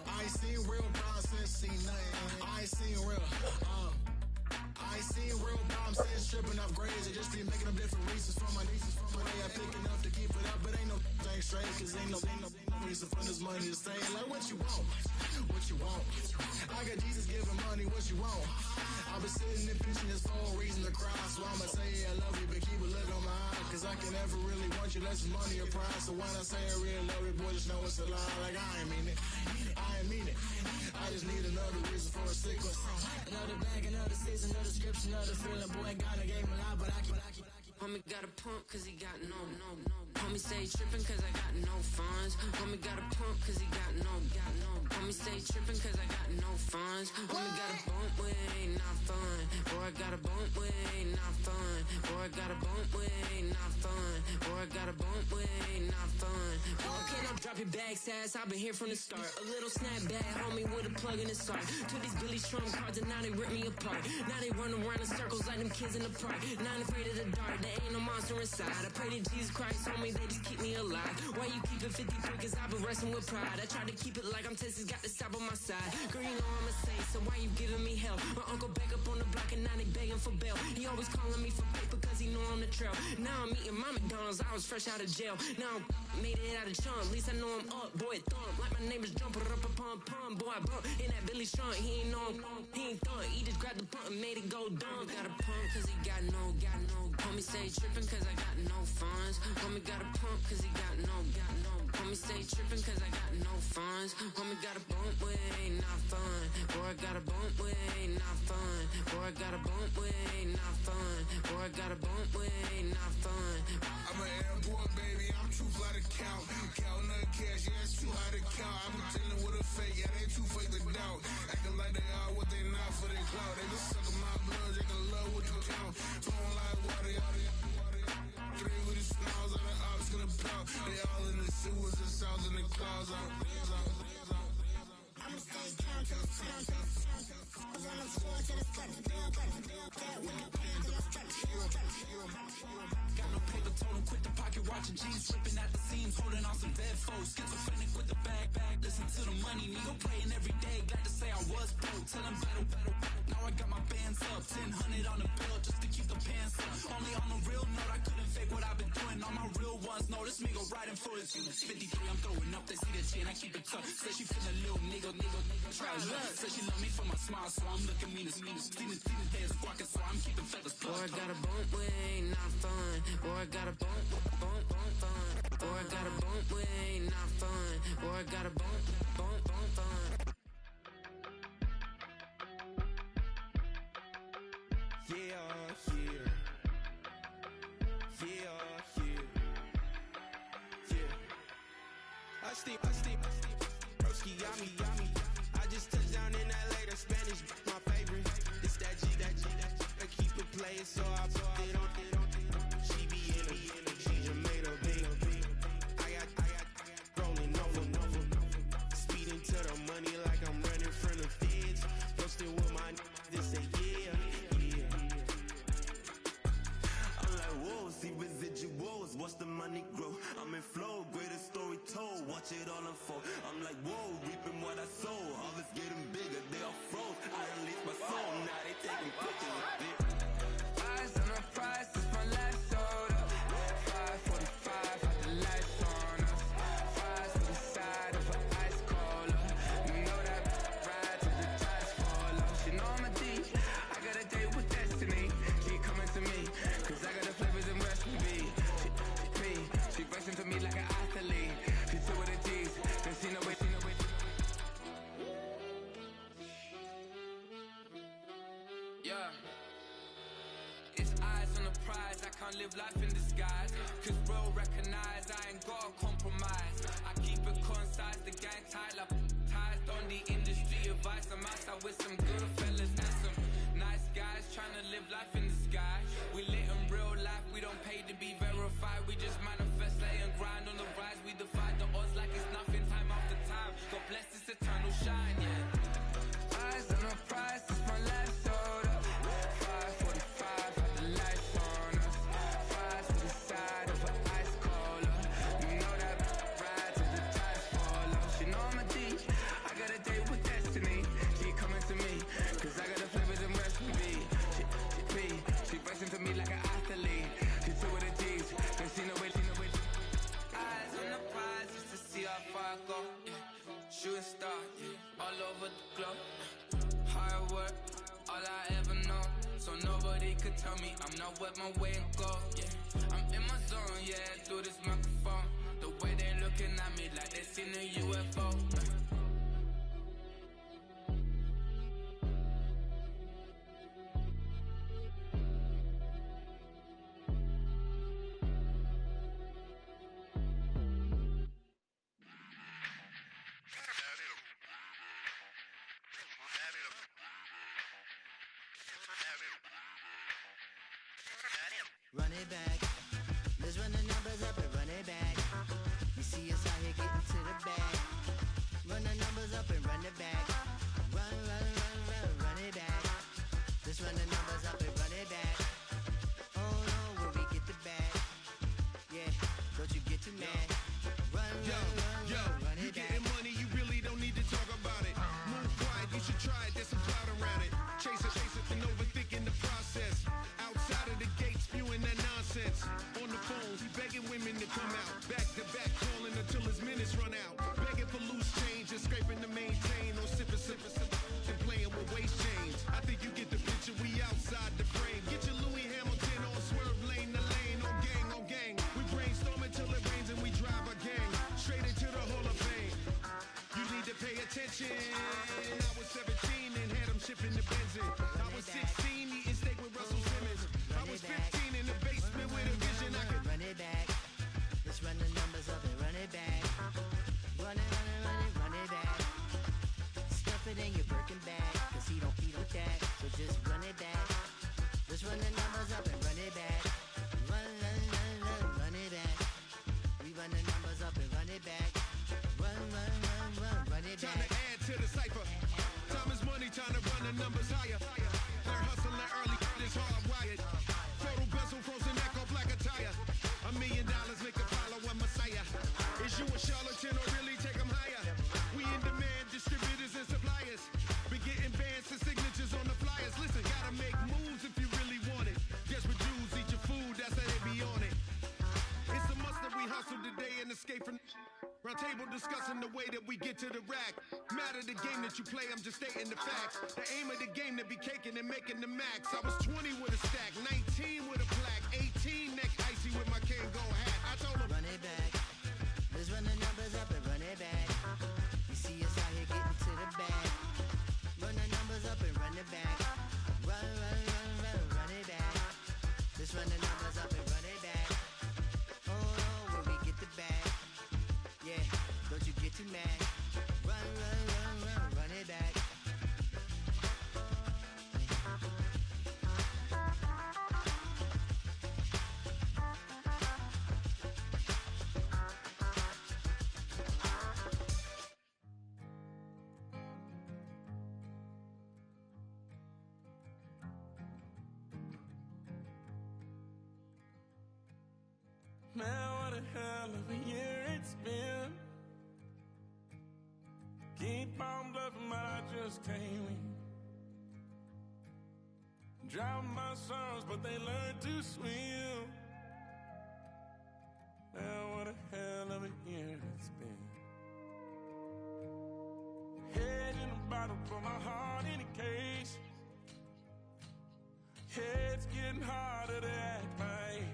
I ain't seen real problems since seen nothing. I ain't seen real. I ain't seen real problems since tripping off grades. It just be making up different reasons for my nieces. From my day I pick enough to keep it up, but ain't no thing straight. Cause ain't no reason for this money to stay. Like what you want? What you want? I got Jesus giving money, what you want? I've been sitting and pitching this for a reason to cry. So I'ma say I love you, but keep a look on my eye. Cause I can never really want you less than money or pride. So when I say I really love you, boy, just know it's a lie. Like I ain't mean it. I ain't mean it. I just need another reason for a sequence. Another bag, another season, another description, another feeling. Boy, God, I gave him a lot, but I keep. Homie got a pump cause he got no. Homie stay trippin' cause I got no funds. Homie got a pump cause he got no. Homie stay trippin' cause I got no funds. Homie got a bump with ain't not fun. Boy, I got a bump with ain't not fun. Boy, I got a bump with ain't not fun. Boy, I got a bump with ain't not fun. Boy, can I drop your bag, sass? I've been here from the start. A little snapback, homie, with a plug in the start. Took these Billy Trump cards and now they rip me apart. Now they run around in circles like them kids in the park. Not afraid of the dark, there ain't no monster inside. I pray to Jesus Christ, homie, they just keep me alive. Why you keep it 53? Cause I've been wrestling with pride. I try to keep it like I'm Texas, got the stop on my side. Girl, you know I'm a saint, so why you giving me hell? My uncle back up on the block and now they begging for bail. He always calling me for paper cause he know I'm the trail. Now I'm eating my McDonald's, I was fresh out of jail. Now I'm made it out of chunk, at least I know I'm up. Boy, thump, like my neighbors jumping up a pum. Boy, I bump in that Billy Strong, he ain't know he ain't thump. He just grabbed the pump and made it go dumb. Got a pump cause he got no. Homie stay trippin' cause I got no funds. Homie got a pump cause he got no. Homie stay trippin' cause I got no funds. Homie got a bump with ain't not fun. Boy, I got a bump with ain't not fun. Boy, I got a bump with ain't not fun. Boy, I got a bump with ain't not fun. I'm an airport baby, I'm too fly to count. Counting the cash, yeah, it's too high to count. I'm dealing with a fake, yeah, they too fake to doubt. Acting like they are what they not for their clout. They just sucking my blood, they can love what you count. Flowing like water, three with the smiles on the ops gonna pout. They all in the sewers, the south in the clouds. I'ma stay down to the sound, on the floor to the front. Got no paper, told him quit the pocket watching jeans, slipping at the seams, holding on some dead foes. Schizophrenic with the bag. Listen to the money, nigga praying every day. Glad to say I was broke. tell them battle. Now I got my bands up, 1000 on the bill just to keep the pants up. Only on a real note, I couldn't fake what I've been doing. All my real ones know this nigga riding for his 53, I'm throwing up, they see the chain, I keep it tough. Say she feel a little nigga, try love. Say she love me for my smile, so I'm looking mean as See the days of walking, so I'm keeping feathers plucked. Boy, I got a bump, we ain't not fun. Boy, I got a bump, fun. Boy, I got a bump, we ain't not fun. Boy, I got a bump, fun. I steam, broski got me. I just touched down in LA, the Spanish, my favorite. It's that G, I keep it playing, so I put it on. She be in it, she just made a big. I got rolling over, speeding to the money like I'm running from the feds. Posted with my they say yeah. I'm like, whoa, see residuals, watch the money grow. I'm in flow, greatest story told, watch it all unfold. I'm like, whoa, reaping what I sow. Harvest getting bigger, they all froze. I released my soul, now they taking pictures of it. Eyes on the prize, this my last soda. 545, had the lights on us. Fries to the side of an ice cola. You know that ride till the tires fall off. She know I'm a D, I got a date with destiny. Keep coming to me, cause I got the flavors and recipe. She racing to me like an athlete. She two with the G's, then she no way. Yeah. It's eyes on the prize, I can't live life in disguise. Cause real recognize I ain't gotta compromise. I keep it concise, the gang tied up. Ties on the industry advice. I'm outside with some good fellas and some nice guys trying to live life in the sky. We lit in real life, we don't pay to be verified. We just manifest, lay and grind on the rise. We defy the odds like it's nothing, time after time. God bless this eternal shine, yeah. Eyes on the prize, this my last soda. 545, had the lights on us. Fries to the side of an ice cola. You know that ride till the tires fall off. She know I'm a D, I got a date with destiny. Keep coming to me, cause I got the flavors and recipe. She racing to me like an athlete. She two with the G's, then she know it. Eyes on the prize just to see how far I go. Yeah. Shooting star, yeah. All over the globe. Hard work, all I ever know. So nobody could tell me I'm not wet my way and go. Yeah, I'm in my zone, yeah, through this microphone. The way they looking at me like they seen a UFO. Run it back. Let's run the numbers up and run it back. You see us out here getting to the bag. Run the numbers up and run it back. Run it back. Let's run the numbers up and run it back. Oh no, when we get the bag. Yeah, don't you get too mad. Run it back. You getting money, you really don't need to talk about it. Move quiet, you should try it, there's some cloud around it. Chase it, and overthinking the process. Outside of the gate, spewing that nonsense. On the phone, begging women to come out. Back to back, calling until his minutes run out. Begging for loose change and scraping to maintain. Or sipping, and playing with waist chains. I think you get the picture, we outside the frame. Get your Louis Hamilton on swerve lane to lane. On gang. We brainstorm until it rains and we drive our gang straight into the Hall of Fame. You need to pay attention. I was 17 and had them shipping the Benzin. I was 16 eating steak with Russell Simmons. I was 15 in the basement with a vision. I could run it back. Let's run the numbers up and run it back. Run it back. Stuff it in your Birkin bag, cause he don't feed with that. So just run it back. Let's run the numbers up and run it back. Run it back. We run the numbers up and run it back. Run it back. Time to add to the cipher. Time is money, time to run the numbers higher. They're hustling early, this hardwired. Photo bezel, frozen neck off like a tire. $1 million make a follow a messiah. Is you a charlatan or really take them higher? We in demand, distributors and suppliers. Be getting bands our table discussing the way that we get to the rack. Matter the game that you play, I'm just stating the facts. The aim of the game to be caking and making the max. I was 20 with a stack, 19 with a plaque, 18 neck icy with my Kango hat. I told him, run it back. Let's run the numbers up and run it back. You see us out here getting to the bag. Run the numbers up and run it back. Run, run, run, run, run it back. Let's run the numbers up and run it back. Oh, when we get the bag. Yeah, don't you get too mad. Run, run, run, run, run it back. Man, what a hell of a year it's been. Keep on bluffing, but I just can't win. Drown my sons, but they learn to swim. Man, what a hell of a year it's been. Head in a bottle, put my heart in a case. Head's getting harder to act my age.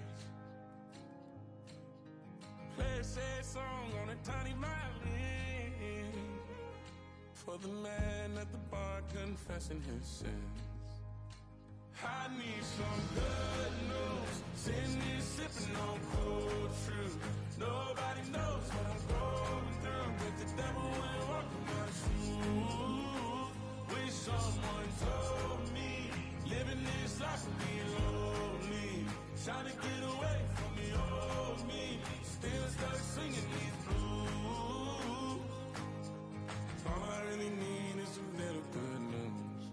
Play a sad song on a tiny violin for the man at the bar confessing his sins. I need some good news. Sitting here sipping on cold truth. Nobody knows what I'm going through, but the devil will walk in my shoes. Wish someone told me living this life would be lonely. Trying to get away from the old me. Still stuck singing these blues. All I really need is a little good news.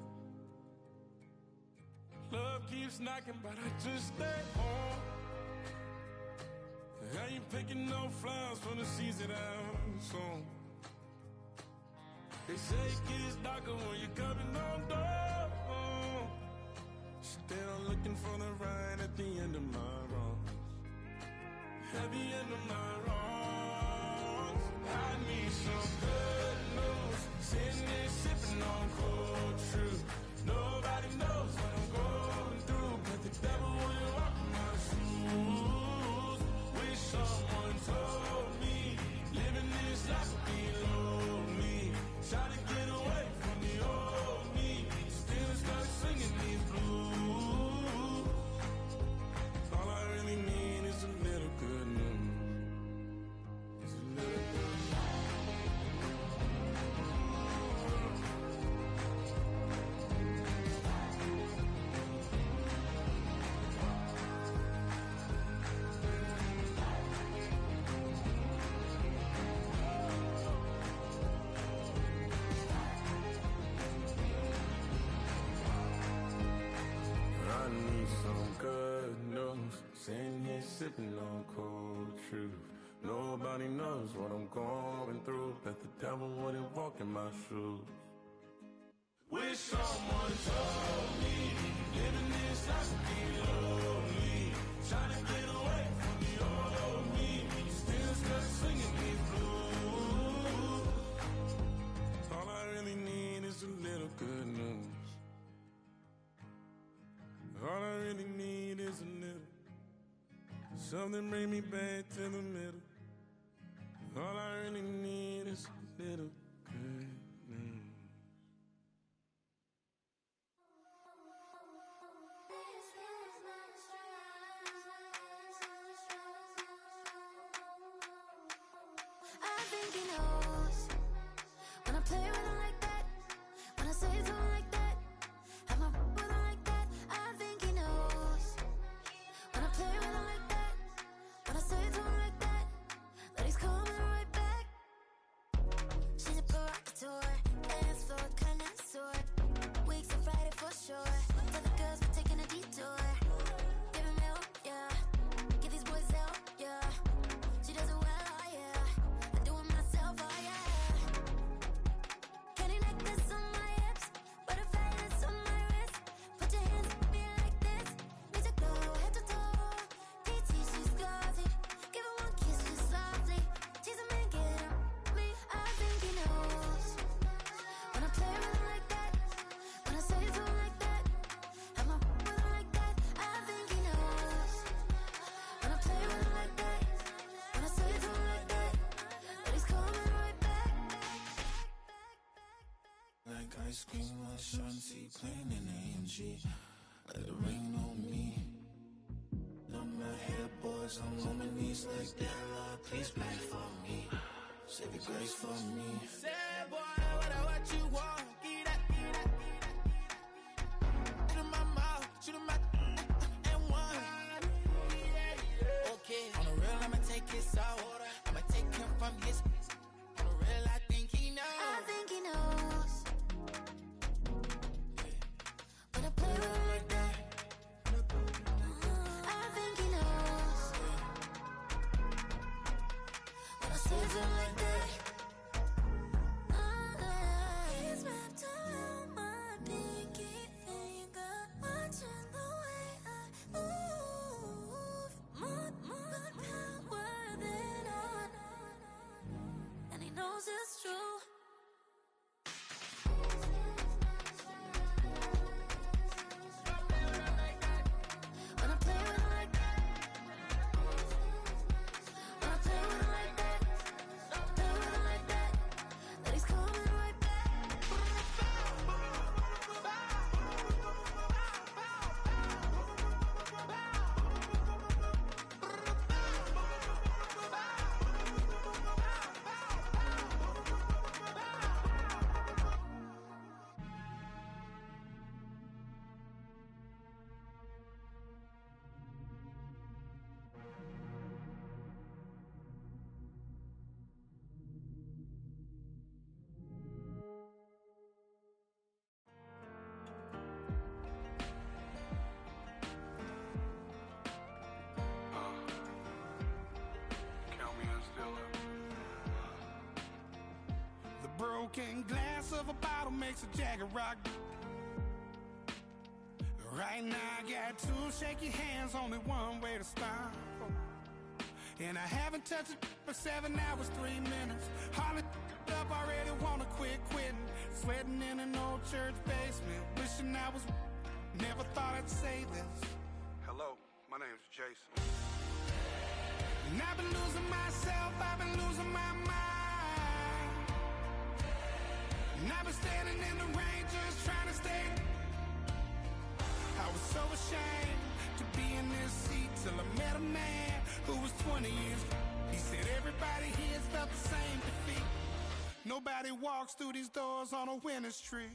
Love keeps knocking, but I just stay home. I ain't picking no flowers from the seeds that I've sown. They say it gets darker when you're coming on door. Still looking for the right at the end of my wrongs. At the end of my wrongs, I need some good news. Sitting here sipping on cold truth. Nobody knows what I'm going through, but the devil will walk in my shoes. Wish someone told me living this life would be lonely. Trying to get away from the old me. Still stuck singing these blues. All I really need is a little good news. It's a little good news. I need some good news. Sitting here sipping on cold truth. Nobody knows what I'm going through. Bet the devil wouldn't walk in my shoes. Wish someone told me living this life would be lonely. Trying to get away from the old me. Still stuck singing these blues. All I really need is a little good news. All I really need is a little. Something bring me back to the middle. All I really need is a little good news. I think he knows when I play with him like that, when I say something like that, have my with him like that. I think he knows when I play with him like that, when I say something like that, that he's coming right back. ice cream with Shanti playing in AMG. Let it rain on me. Love my hair, boys, I'm on my knees like that. Lord, please pray for me. Save your grace for me. Say, boy, what you want? Get that. Shoot in my mouth, shoot in my and one. Okay, on the real, I'ma take his out. I'ma take him from his. On the real, I think he knows. I think he knows. When I play with him like that, I think he knows. When I say to him like that, he's wrapped around my pinky finger, watching the way I move. More power than on, and he knows it's true. When I play with him like that, when I play with him like that, play with him like that, then he's coming right back. Count me in still up. The broken glass of a bottle makes a Jagger rock. Right now I got two shaky hands, only one way to stop. And I haven't touched it for 7 hours, 3 minutes. Hardly up, already wanna quit quitting. Sweating in an old church basement, wishing I was. Never thought I'd say this. Hello, my name's Jason. And I've been losing myself, I've been losing my mind. And I've been standing in the rain just trying to stay. I was so ashamed to be in this seat till I met a man who was 20 years. He said everybody here felt the same defeat. Nobody walks through these doors on a winning streak.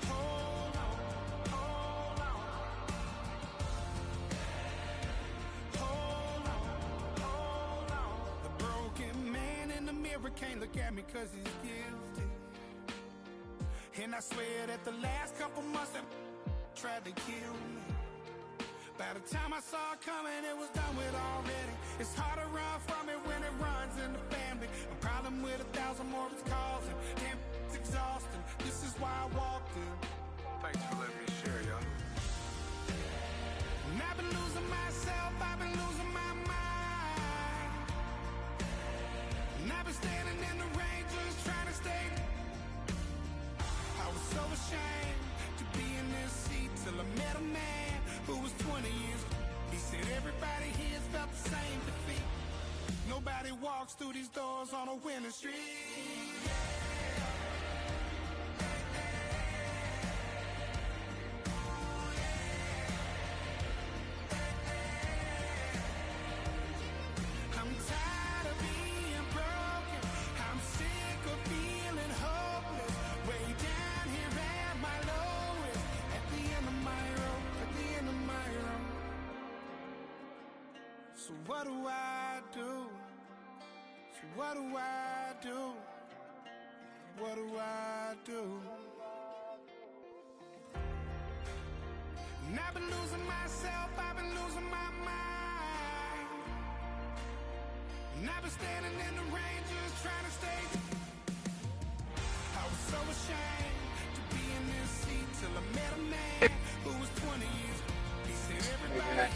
Hold on, hold on. Hold on, hold on. The broken man in the mirror can't look at me 'cause he's guilty. And I swear that the last couple months that tried to kill me. By the time I saw it coming, it was done with already. It's hard to run from it when it runs in the family. A problem with 1,000 more it's causing. Damn, it's exhausting. This is why I walked in. Thanks for letting me share, y'all. And I've been losing myself, I've been losing my mind. And I've been standing in the rain just trying to stay. I was so ashamed to be in this seat till I met a man who was 20 years. He said everybody here's felt the same defeat. Nobody walks through these doors on a winning streak. I'm tired of being broken. I'm sick of feeling hopeless. Way down here at my lowest. At the end of my road. At the end of my road. So what do I do? So what do I do? What do I do? And I've been losing myself, I've been losing my mind. And I've been standing in the rain just trying to stay. I was so ashamed to be in this seat till I met a man who was 20 years. He said everybody